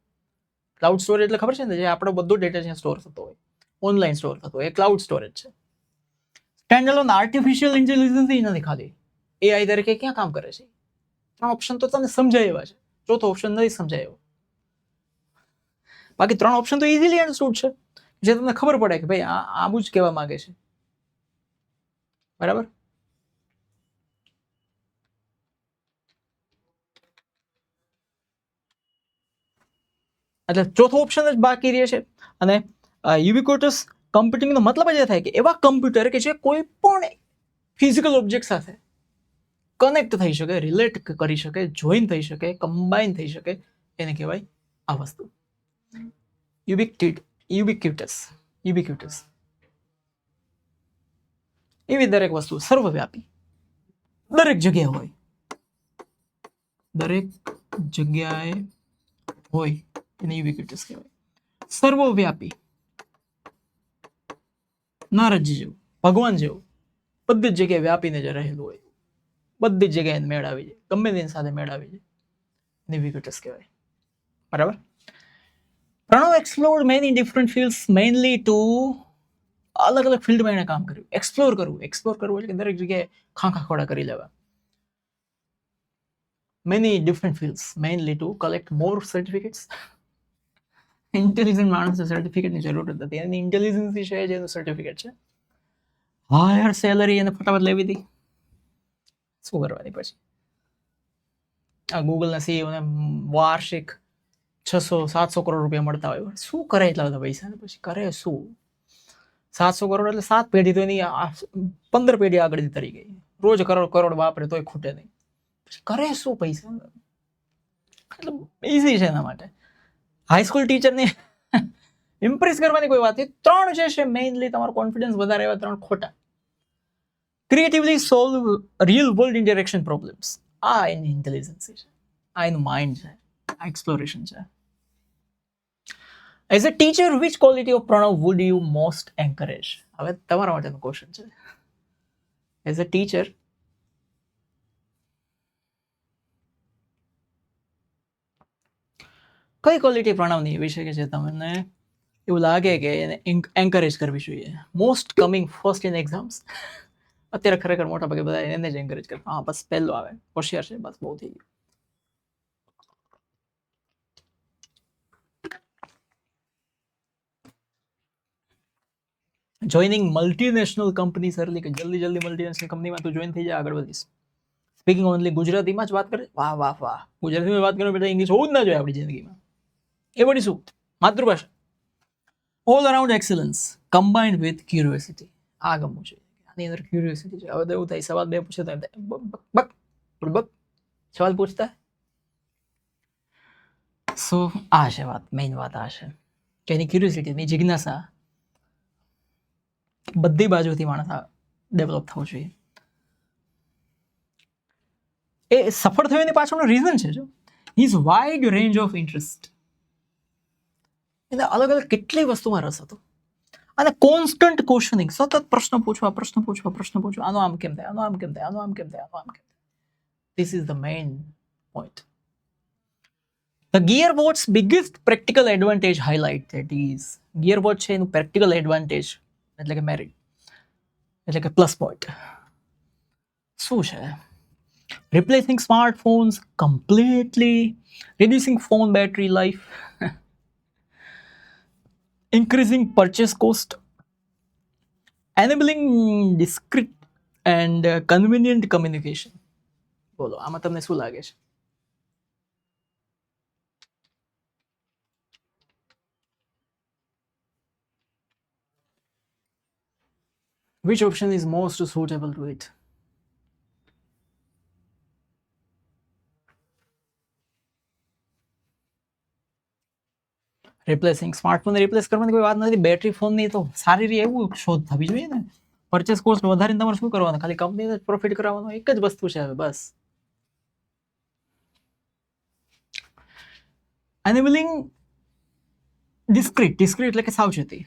S1: ક્લાઉડ સ્ટોરેજ એટલે ખબર છે ને, જે આપણો બધો ડેટા જ્યાં સ્ટોર થતો હોય, ઓનલાઈન સ્ટોર થતો હોય, એ ક્લાઉડ સ્ટોરેજ છે. સ્ટેન્ડઅલોન આર્ટિફિશિયલ ઇન્ટેલિજન્સ નથી ખાલી એઆઈ તરીકે ક્યાં કામ કરે છે. ત્રણ ઓપ્શન તો તમને સમજાય એવા છે, ચોથો ઓપ્શન નથી સમજાય એવો. બાકી ત્રણ ઓપ્શન તો ઇઝીલી અન્ડરસ્ટુડ છે, જે તમને ખબર પડે કે ભાઈ આવું જ કહેવા માંગે છે. બરાબર? એટલે ચોથો ઓપ્શન જ બાકી રહે છે. અને યુબિક્વિટસ કમ્પ્યુટિંગનો મતલબ જ એ થાય કે એવા કમ્પ્યુટર કે જે કોઈ પણ ફિઝિકલ ઓબ્જેક્ટ સાથે કનેક્ટ થઈ શકે, રિલેટ કરી શકે, જોઈન થઈ શકે, કમ્બાઈન થઈ શકે, એને કહેવાય આ વસ્તુ યુબિક્વિટસ. એવી દરેક વસ્તુ સર્વવ્યાપી, દરેક જગ્યાએ હોય, દરેક જગ્યાએ હોય એને યુબિક્વિટસ કહેવાય. સર્વવ્યાપી, નારદજી જેવું, ભગવાન જેવું, બધી જ જગ્યાએ વ્યાપીને જે રહેલું હોય, બધી જ જગ્યાએ મેળ આવી જાય, ગમે તેની સાથે મેળ આવી જાય, એને યુબિક્વિટસ કહેવાય. બરાબર? Pranav explored many different fields mainly to, અલગ અલગ ફિલ્ડમાં એને કામ કર્યું. એક્સપ્લોર કરવું એટલે દરેક જગ્યાએ ખાંખા ખોડા કરી લેવા. Many different fields mainly two collect મોર સર્ટિફિકેટ્સ. ઇન્ટેલિજન્ટ માણસને સર્ટિફિકેટની જરૂર નથી, એની ઇન્ટેલિજન્સ છે જેનું સર્ટિફિકેટ છે. હાયર સેલરી એને ફટાફટ લેવી હતી, શું કરવાની પછી? આ ગૂગલના સીઈઓને વાર્ષિક 600-700 કરોડ રૂપિયા મળતા હોય, શું કરે એટલા બધા પૈસા? પછી કરે શું? 700 કરોડ એટલે 7 પેઢી તો એની 15 પેઢી આગળ તરી ગઈ. રોજ કરોડ વાપરે તોય ખૂટે નહીં. પછી કરે શું પૈસા? એટલે ઇઝી છે એના માટે. હાઈસ્કૂલ ટીચરને ઇમ્પ્રેસ કરવાની કોઈ વાત નહીં. 3 જે છે મેઇનલી તમારો કોન્ફિડન્સ વધારે એવા 3 ખોટા. Creatively solve real world interaction problems. આ એની ઇન્ટેલિજન્સ છે, આ એનું માઇન્ડ છે, આ એક્સપ્લોરેશન છે. As a teacher which quality of Pranav would you most encourage? હવે તમારા માટેનો ક્વેશ્ચન છે. એઝ અ ટીચર કઈ ક્વોલિટી પ્રણવની એવી છે કે જે તમને એવું લાગે કે એને એન્કરેજ કરવી જોઈએ? Most coming first in exams. અત્યારે ખરેખર મોટા ભાગે બધા એને જ એન્કરેજ કરે. હા, બસ પહેલો આવે, હોશિયાર છે, બસ બહુ થઈ ગયું. જોઈનિંગ મલ્ટીનેશનલ કંપનીઝ અર્લી, કે જલ્દી મલ્ટીનેશનલ કંપનીમાં તું જોઈન થઈ જાય, આગળ વધીશ. સ્પીકિંગ ઓનલી ગુજરાતીમાં જ વાત કરે, વાહ વાહ વાહ, ગુજરાતીમાં વાત કરો બેટા, ઇંગ્લિશ હોવું જ ના જોઈએ આપણી જિંદગીમાં. એ વળી શું? માતૃભાષા. All around excellence combined with curiosity. આ ગમવું જોઈએ, આની અંદર ક્યુરિયોસિટી છે. હવે તો એવું થાય, સવાલ બે પૂછે તો બક સવાલ પૂછતા. સો આ છે વાત, મેઇન વાત આ છે કે એની ક્યુરિયોસિટી, એની જિજ્ઞાસા બધી બાજુથી માણસ ડેવલપ થવું જોઈએ. એ સફળ થયો એની પાછળનું રીઝન છે જો his wide range of interest. એને અલગ અલગ કેટલી વસ્તુમાં રસ હતો, અને કોન્સ્ટન્ટ ક્વેશ્ચનિંગ, સતત પ્રશ્ન પૂછવા. આનો આમ કેમ થાય, આનો આમ કેમ થાય, આનો આમ કેમ થાય, આનો આમ કેમ થાય. This is the main point. The Gear watch's biggest practical advantage highlight that is. Gear watch છે એનું પ્રેક્ટિકલ એડવાન્ટેજ એટલે કે મેરિટ, એટલે કે પ્લસ પોઈન્ટ શું છે? Replacing smartphones completely, reducing phone battery life, increasing purchase cost, enabling discreet and convenient communication. બોલો આમાં તમને શું લાગે છે? Which option is most suitable to it? Replacing smartphone replace કરવાની કોઈ વાત નથી. બેટરી ફોનની તો સારી રીતે એવું શોધ થવી જોઈએ ને. પરચેસ કોસ્ટ વધારીને તમારે શું કરવાનું? ખાલી કંપનીને પ્રોફિટ કરાવવાનો એક જ વસ્તુ છે હવે, બસ. એનેબલિંગ ડિસ્ક્રીટ એટલે કે સાવચેતી,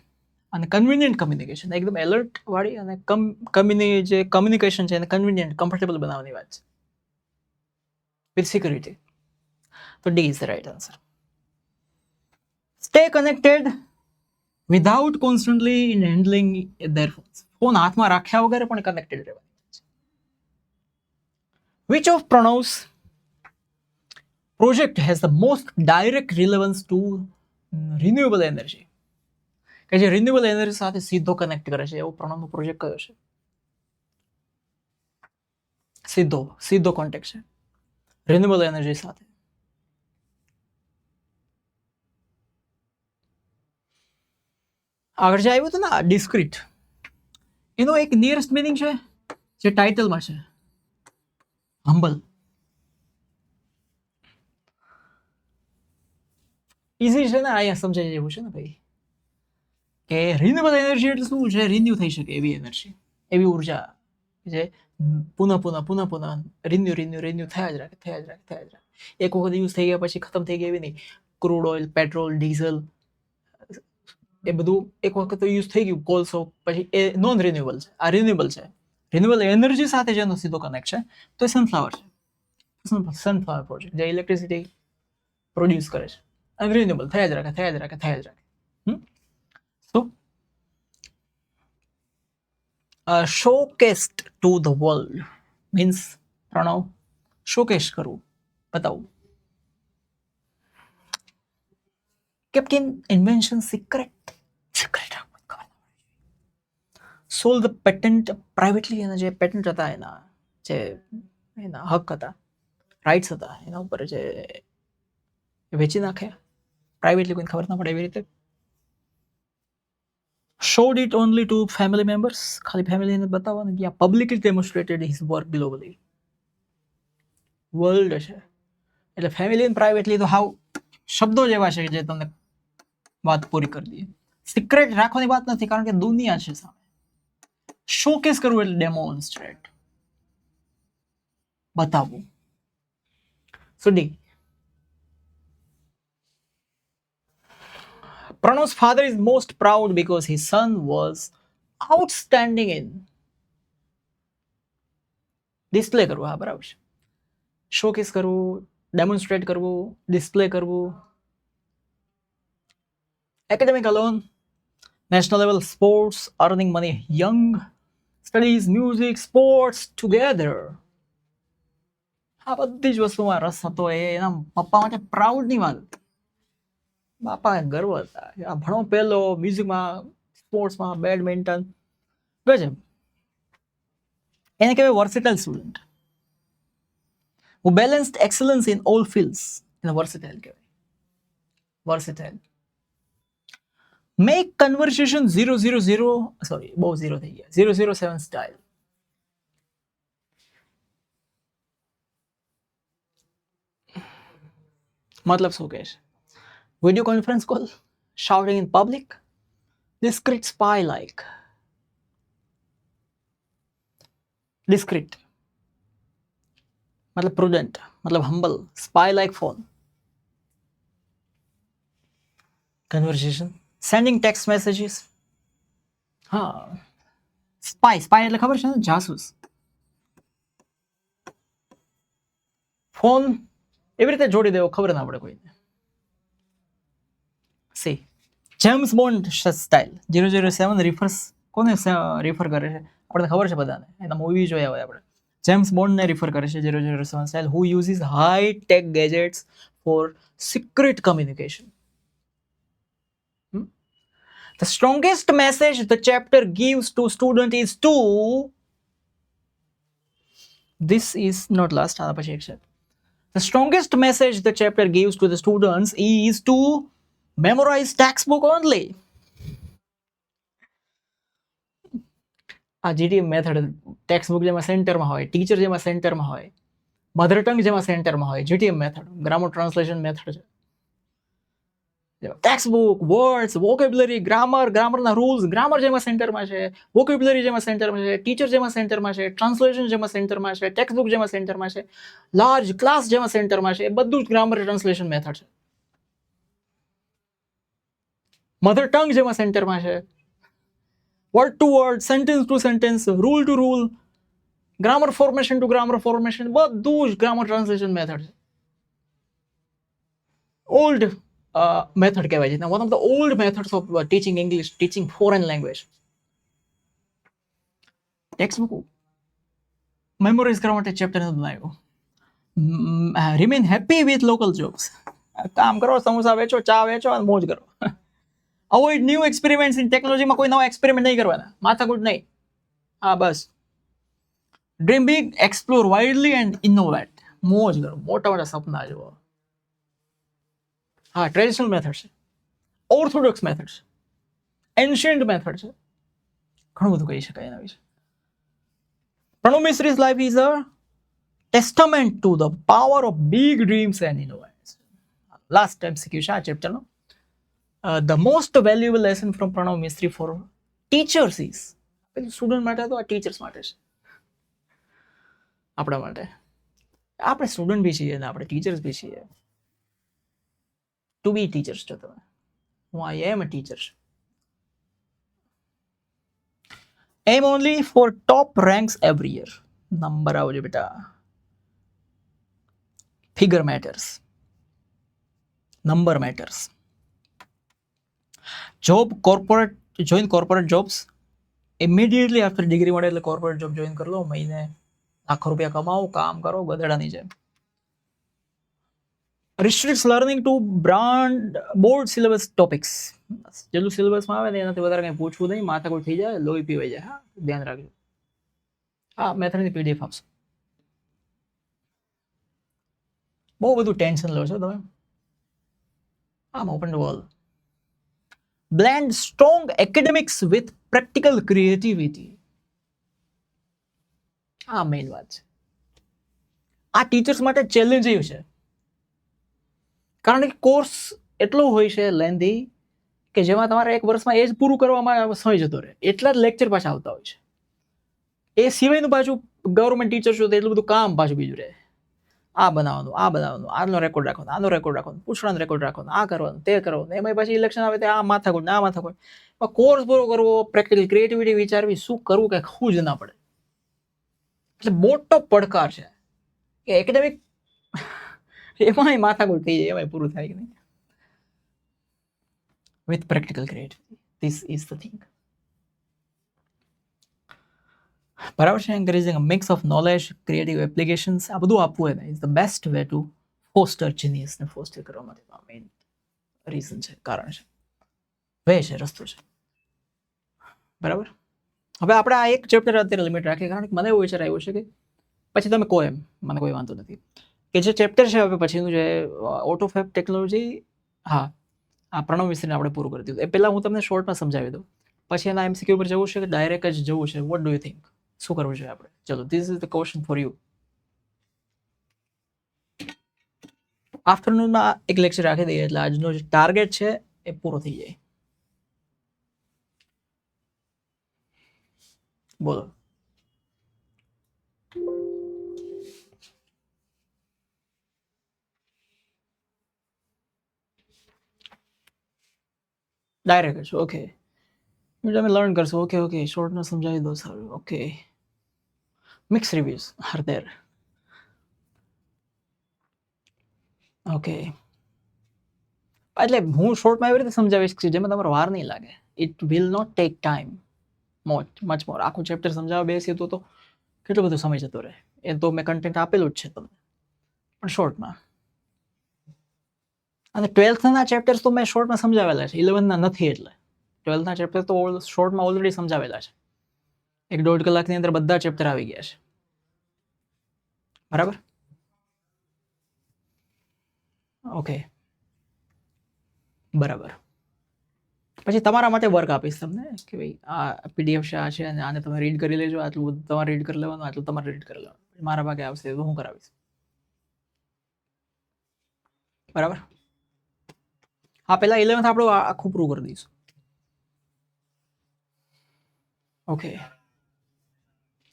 S1: અને કન્વિનિયન્ટ કમ્યુનિકેશન, એકદમ એલર્ટ વાળી, અને જે કમ્યુનિકેશન છે એને કન્વિનિયન્ટ, કમ્ફર્ટેબલ બનાવવાની વાત છે, વિથ સિક્યુરિટી. તો D is the right answer. Stay connected without constantly in handling their phones. Phone હાથમાં રાખ્યા વગર પણ કનેક્ટેડ રહેવાની. Which of Pranav's project has the most direct relevance to renewable energy? કે જે રિન્યુએબલ એનર્જી સાથે સીધો કનેક્ટ કરે છે, એવો પ્રણવનો પ્રોજેક્ટ કયો છે? સીધો કોન્ટેક્ટ છે રિન્યુએબલ એનર્જી સાથે. આગળ જે આવ્યું હતું ને ડિસ્ક્રીટ, એનો એક નિયરેસ્ટ મિનિંગ છે જે ટાઇટલમાં છે, હમ્બલ. ઇઝી છે ને, અહીંયા સમજાય જેવું છે ને ભાઈ, કે રિન્યુએબલ એનર્જી એટલે શું છે? રિન્યુ થઈ શકે એવી એનર્જી, એવી ઉર્જા જે પુનઃ રિન્યુ થયા જ રાખે. એક વખત યુઝ થઈ ગયા પછી ખતમ થઈ ગયા એવી નહીં. ક્રૂડ ઓઇલ, પેટ્રોલ, ડીઝલ, એ બધું એક વખત તો યુઝ થઈ ગયું, કોલસો, પછી એ નોન રિન્યુએબલ છે. આ રિન્યુએબલ છે. રિન્યુએબલ એનર્જી સાથે જેનો સીધો કનેક્ટ છે તો એ સનફ્લાવર છે. સનફ્લાવર પ્રોજેક્ટ જે ઇલેક્ટ્રિસિટી પ્રોડ્યુસ કરે છે, અને રિન્યુએબલ થયા જ રાખે. So, showcased to the world means Pranav showcase કરવું, બતાવવું. kept in invention secret. sold the patent privately, અને જે પેટન્ટ હતા એના હક હતા, રાઇટ્સ હતા, એના ઉપર જે વેચી નાખ્યા પ્રાઇવેટલી, કોઈને ખબર ના પડે એવી રીતે. showed it only to family members, ખાલી ફેમિલીને બતાવવાનું. યા publicly demonstrated his work globally. World છે એટલે ફેમિલી અને પ્રાઇવેટલી તો હાવ શબ્દો જ એવા છે જે તમને વાત પૂરી કરી દઈએ. સિક્રેટ રાખવાની વાત નથી, કારણ કે દુનિયા છે સામે. શોકેસ કરવું એટલે ડેમોન્સ્ટ્રેટ, બતાવવું. So D. Pranav's father is most proud because his son was outstanding in display કરવું. હા બરાબર છે. શોકેસ કરવું, ડેમોન્સ્ટ્રેટ કરવું, ડિસ્પ્લે કરવું. Academic alone, national level sports, earning money young, studies, music, sports together. આ બધી જ વસ્તુમાં રસ હતો. એ એના પપ્પા માટે પ્રાઉડની વાત. બાપા ગર્વ હતા. આ ભણો પહેલો, મ્યુઝિકમાં, સ્પોર્ટ્સમાં, બેડમિન્ટન. ગજબ. એને કહેવાય versatile student. who balanced excellence in all fields. એને વર્સેટાઇલ કહેવાય. વર્સેટાઇલ. Make conversation 000 sorry બહુ 0 થઈ ગયા 007 style. મતલબ શું કહે છે? Video conference call, shouting in public, discreet spy like. discreet मतलब prudent, मतलब humble, spy like phone. Conversation, sending text messages. હા, સ્પાય એટલે ખબર છે ને, જાસૂસ. ફોન એવી રીતે જોડી દેવો ખબર ના પડે કોઈને. C James bond style. 007 refers કોને રિફર કરે છે? આપણને ખબર છે બધાને, એના મૂવી જોયા હોય આપણે. જેમ્સ બોન્ડને રિફર કરે છે 007 style, who uses high tech gadgets for secret communication. The strongest message the chapter gives to student is to, this is not last, આના પછી એક છે. The strongest message the chapter gives to the students is to memorize textbook only. આ GTM method, textbook જેમાં સેન્ટરમાં હોય, teacher જેમાં સેન્ટરમાં હોય, મધર ટંગ જેમાં સેન્ટરમાં હોય, GTM method grammar translation method છે. ટેક્સ્ટબુક, વર્ડ્સ, વોકેબ્યુલરી, ગ્રામરના રૂલ્સ, ગ્રામર જેમાં સેન્ટરમાં છે, વોકેબ્યુલરી જેમાં સેન્ટરમાં છે, ટીચર જેમાં સેન્ટરમાં છે, ટ્રાન્સલેશન જેમાં સેન્ટરમાં છે, ટેક્સ્ટબુક જેમાં સેન્ટરમાં છે, લાર્જ ક્લાસ જેમાં સેન્ટરમાં છે, એ બધું જ ગ્રામર ટ્રાન્સલેશન મેથડ છે. મધર ટંગ જેમાં સેન્ટરમાં છે, word to word, sentence to sentence, rule to rule, grammar formation to grammar formation, બધું જ ગ્રામર ટ્રાન્સલેશન મેથડ છે. ઓલ્ડ method કહેવાય છે. One of the old methods of teaching English, teaching foreign language. Textbook memorise કરવા માટે chapter નથી બનાવ્યો. Remain happy with local jobs. કામ કરો, સમોસા વેચો, ચા વેચો અને મોજ કરો. અવોઇડ ન્યૂ એક્સપેરિમેન્ટ્સ ઇન ટેકનોલોજીમાં. કોઈ નવા એક્સપેરિમેન્ટ નહીં કરવાના, માથાકૂટ નહીં. હા બસ. Dream big, explore widely and innovate. મોજ કરો, મોટા મોટા સપના જુઓ. હા, ટ્રેડિશનલ મેથડ છે, ઓર્થોડોક્સ મેથડ છે, એન્શિયન્ટ મેથડ છે, ઘણું બધું કહી શકાય એના વિશે. Pranav Mistry's life is a testament to the power of big dreams and innovations. Last MCQ છે આ ચેપ્ટરનો. The most valuable lesson from Pranav Mistry for teachers is. Student માટે તો આ ટીચર્સ માટે છે, આપણા માટે. આપણે સ્ટુડન્ટ બી છીએ ને આપણે ટીચર્સ બી છીએ. To be teachers છો તમે. હું I am a teacher. Aim only for top ranks every year. Number આવજો બેટા. Figure matters. Number matters. Job, join corporate jobs. Immediately after degree મળે એટલે corporate job join કરી લો. મહિને લાખો રૂપિયા કમાઓ, કામ કરો ગધેડાની જેમ. Restricts learning to board syllabus topics. જેટલું સિલેબસમાં આવે ને એનાથી વધારે કંઈ પૂછવું નહીં, માથાકૂટ થઈ જાય, લોહી પીવાઈ જાય. હા, ધ્યાન રાખજો. હા, મેથડની PDF આપશો. બહુ બધું ટેન્શન લો છો તમે. આમ open to all. Blend strong academics with practical creativity. આ મેઇન વાત છે. આ ટીચર્સ માટે ચેલેન્જ એવું છે, કારણ કે કોર્સ એટલો હોય છે લેન્ધી કે જેમાં તમારે એક વર્ષમાં એ જ પૂરું કરવામાં સમય જતો રહે. એટલા જ લેક્ચર પાછા આવતા હોય છે. એ સિવાયનું પાછું ગવર્મેન્ટ ટીચર છો તો એટલું બધું કામ પાછું બીજું રહે. આ બનાવવાનું, આનો રેકોર્ડ રાખવાનો, આનો રેકોર્ડ રાખવાનો, પૂછડાનો રેકોર્ડ રાખવાનો, આ કરવાનું, તે કરવાનું, એમાં પછી ઇલેક્શન આવે તે આ માથાકૂટ ને આ માથાકૂટ. કોર્સ પૂરો કરવો, પ્રેક્ટિકલ ક્રિએટિવિટી વિચારવી, શું કરવું કંઈ ખું જ ના પડે. એટલે મોટો પડકાર છે કે એકેડેમિક એમાંય માથાકૂટ થઈ જાય, એમાંય પૂરું થાય કે નહીં. With practical creativity, this is the thing. બરાબર છે. Encouraging a mix of knowledge, creative applications, આ બધું આપવું હોય ને is the best way to foster જીનિયસને ફોસ્ટર કરવા માટે મેઇન રીઝન છે, કારણ છે, વે છે, રસ્તો છે. બરાબર. હવે આપણે આ એક ચેપ્ટર અત્યારે લિમિટ રાખીએ, કારણ કે મને એવો વિચાર આવ્યો છે કે પછી તમે કહો એમ, મને કોઈ વાંધો નથી, કે જે ચેપ્ટર છે હવે પછીનું જે ઓટોફેબ ટેકનોલોજી, હા આ પ્રણવ મિસ્ત્રીને આપણે પૂરું કરી દીધું. એ પહેલાં હું તમને શોર્ટમાં સમજાવી દઉં, પછી એના એમસીક્યુ પર જવું છે કે ડાયરેક્ટ જ જવું છે, વોટ ડુ યુ થિંક, શું કરવું જોઈએ આપણે? ચલો, this is the question for you. આફ્ટરનૂનમાં એક લેક્ચર રાખી દઈએ એટલે આજનો જે ટાર્ગેટ છે એ પૂરો થઈ જાય. બોલો. ડાયરેક્ટ જ, ઓકે, તમે લર્ન કરશો, ઓકે ઓકે, શોર્ટમાં સમજાવી દો, સારું, okay. Mix reviews are there, okay. એટલે હું શોર્ટમાં એવી રીતે સમજાવીશ કે જેમાં તમારો વાર નહીં લાગે. It will not take time much more. આખું ચેપ્ટર સમજાવવા બેસીએ તો કેટલો બધો સમય જતો રહે. એ તો મેં કન્ટેન્ટ આપેલું જ છે તમને, પણ શોર્ટમાં. અને 12થના ચેપ્ટર્સ તો મેં શોર્ટમાં સમજાવેલા છે, 11ના નથી. એટલે 12થના ચેપ્ટર તો શોર્ટમાં ઓલરેડી સમજાવેલા છે. 1.5 કલાકની અંદર બધા ચેપ્ટર આવી ગયા છે. બરાબર, ઓકે, બરાબર. પછી તમારા માટે વર્ક આપીશ તમને કે ભાઈ આ પીડીએફ છે, આ છે, અને આને તમે રીડ કરી લેજો, આટલું બધું તમારે રીડ કરી લેવાનું, આટલું તમારે રીડ કરી લેવાનું. મારા ભાગે આવશે તો હું કરાવીશ. બરાબર. હા, પહેલાં 11th આપણું આખું પૂરું કરી દઈશું. ઓકે,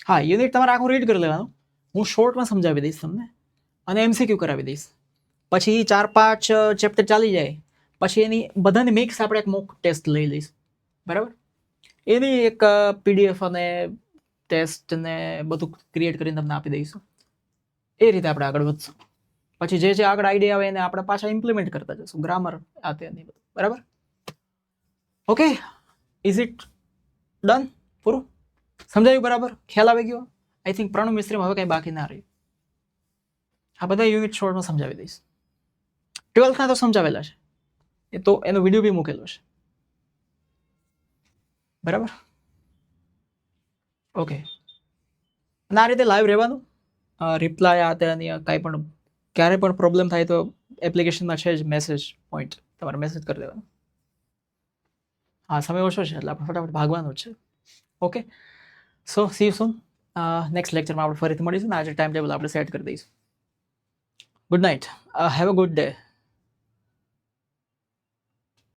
S1: હા, યુનિટ તમારે આખું રીડ કરી લેવાનું, હું શોર્ટમાં સમજાવી દઈશ તમને, અને એમસીક્યુ કરાવી દઈશ. પછી 4-5 ચેપ્ટર ચાલી જાય પછી એની બધાની મિક્સ આપણે એક મોક ટેસ્ટ લઈ લઈશું. બરાબર. એની એક પીડીએફ અને ટેસ્ટ ને બધું ક્રિએટ કરીને તમને આપી દઈશું. એ રીતે આપણે આગળ વધશું. પછી જે જે આગળ આઈડિયા આવે એને આપણે પાછા ઇમ્પ્લિમેન્ટ કરતા જશું, ગ્રામર આ તે બધું. બરાબર, ઓકે. Is it done? પૂરું સમજાયું? બરાબર, ખ્યાલ આવી ગયો? આઈ થિંક પ્રણવ મિસ્ત્રીમાં હવે કંઈ બાકી ના રહ્યું. આ બધા યુનિટ શોર્ટમાં સમજાવી દઈશ. 12થના તો સમજાવેલા છે, એ તો એનો વિડીયો બી મૂકેલો છે. બરાબર, ઓકે. અને આ રીતે લાઈવ રહેવાનું, રિપ્લાય આ તે અન્ય કાંઈ પણ ક્યારે પણ પ્રોબ્લેમ થાય તો એપ્લિકેશનમાં છે જ મેસેજ પોઈન્ટ, તમારે મેસેજ કરી દેવાનો. હા, સમય ઓછો છે એટલે આપણે ફટાફટ ભાગવાનું જ છે. Okay, so C you soon. Next લેક્ચરમાં આપણે ફરીથી મળીશું ને આજે ટાઈમ ટેબલ આપણે સેટ કરી દઈશું. Good night, have a good day.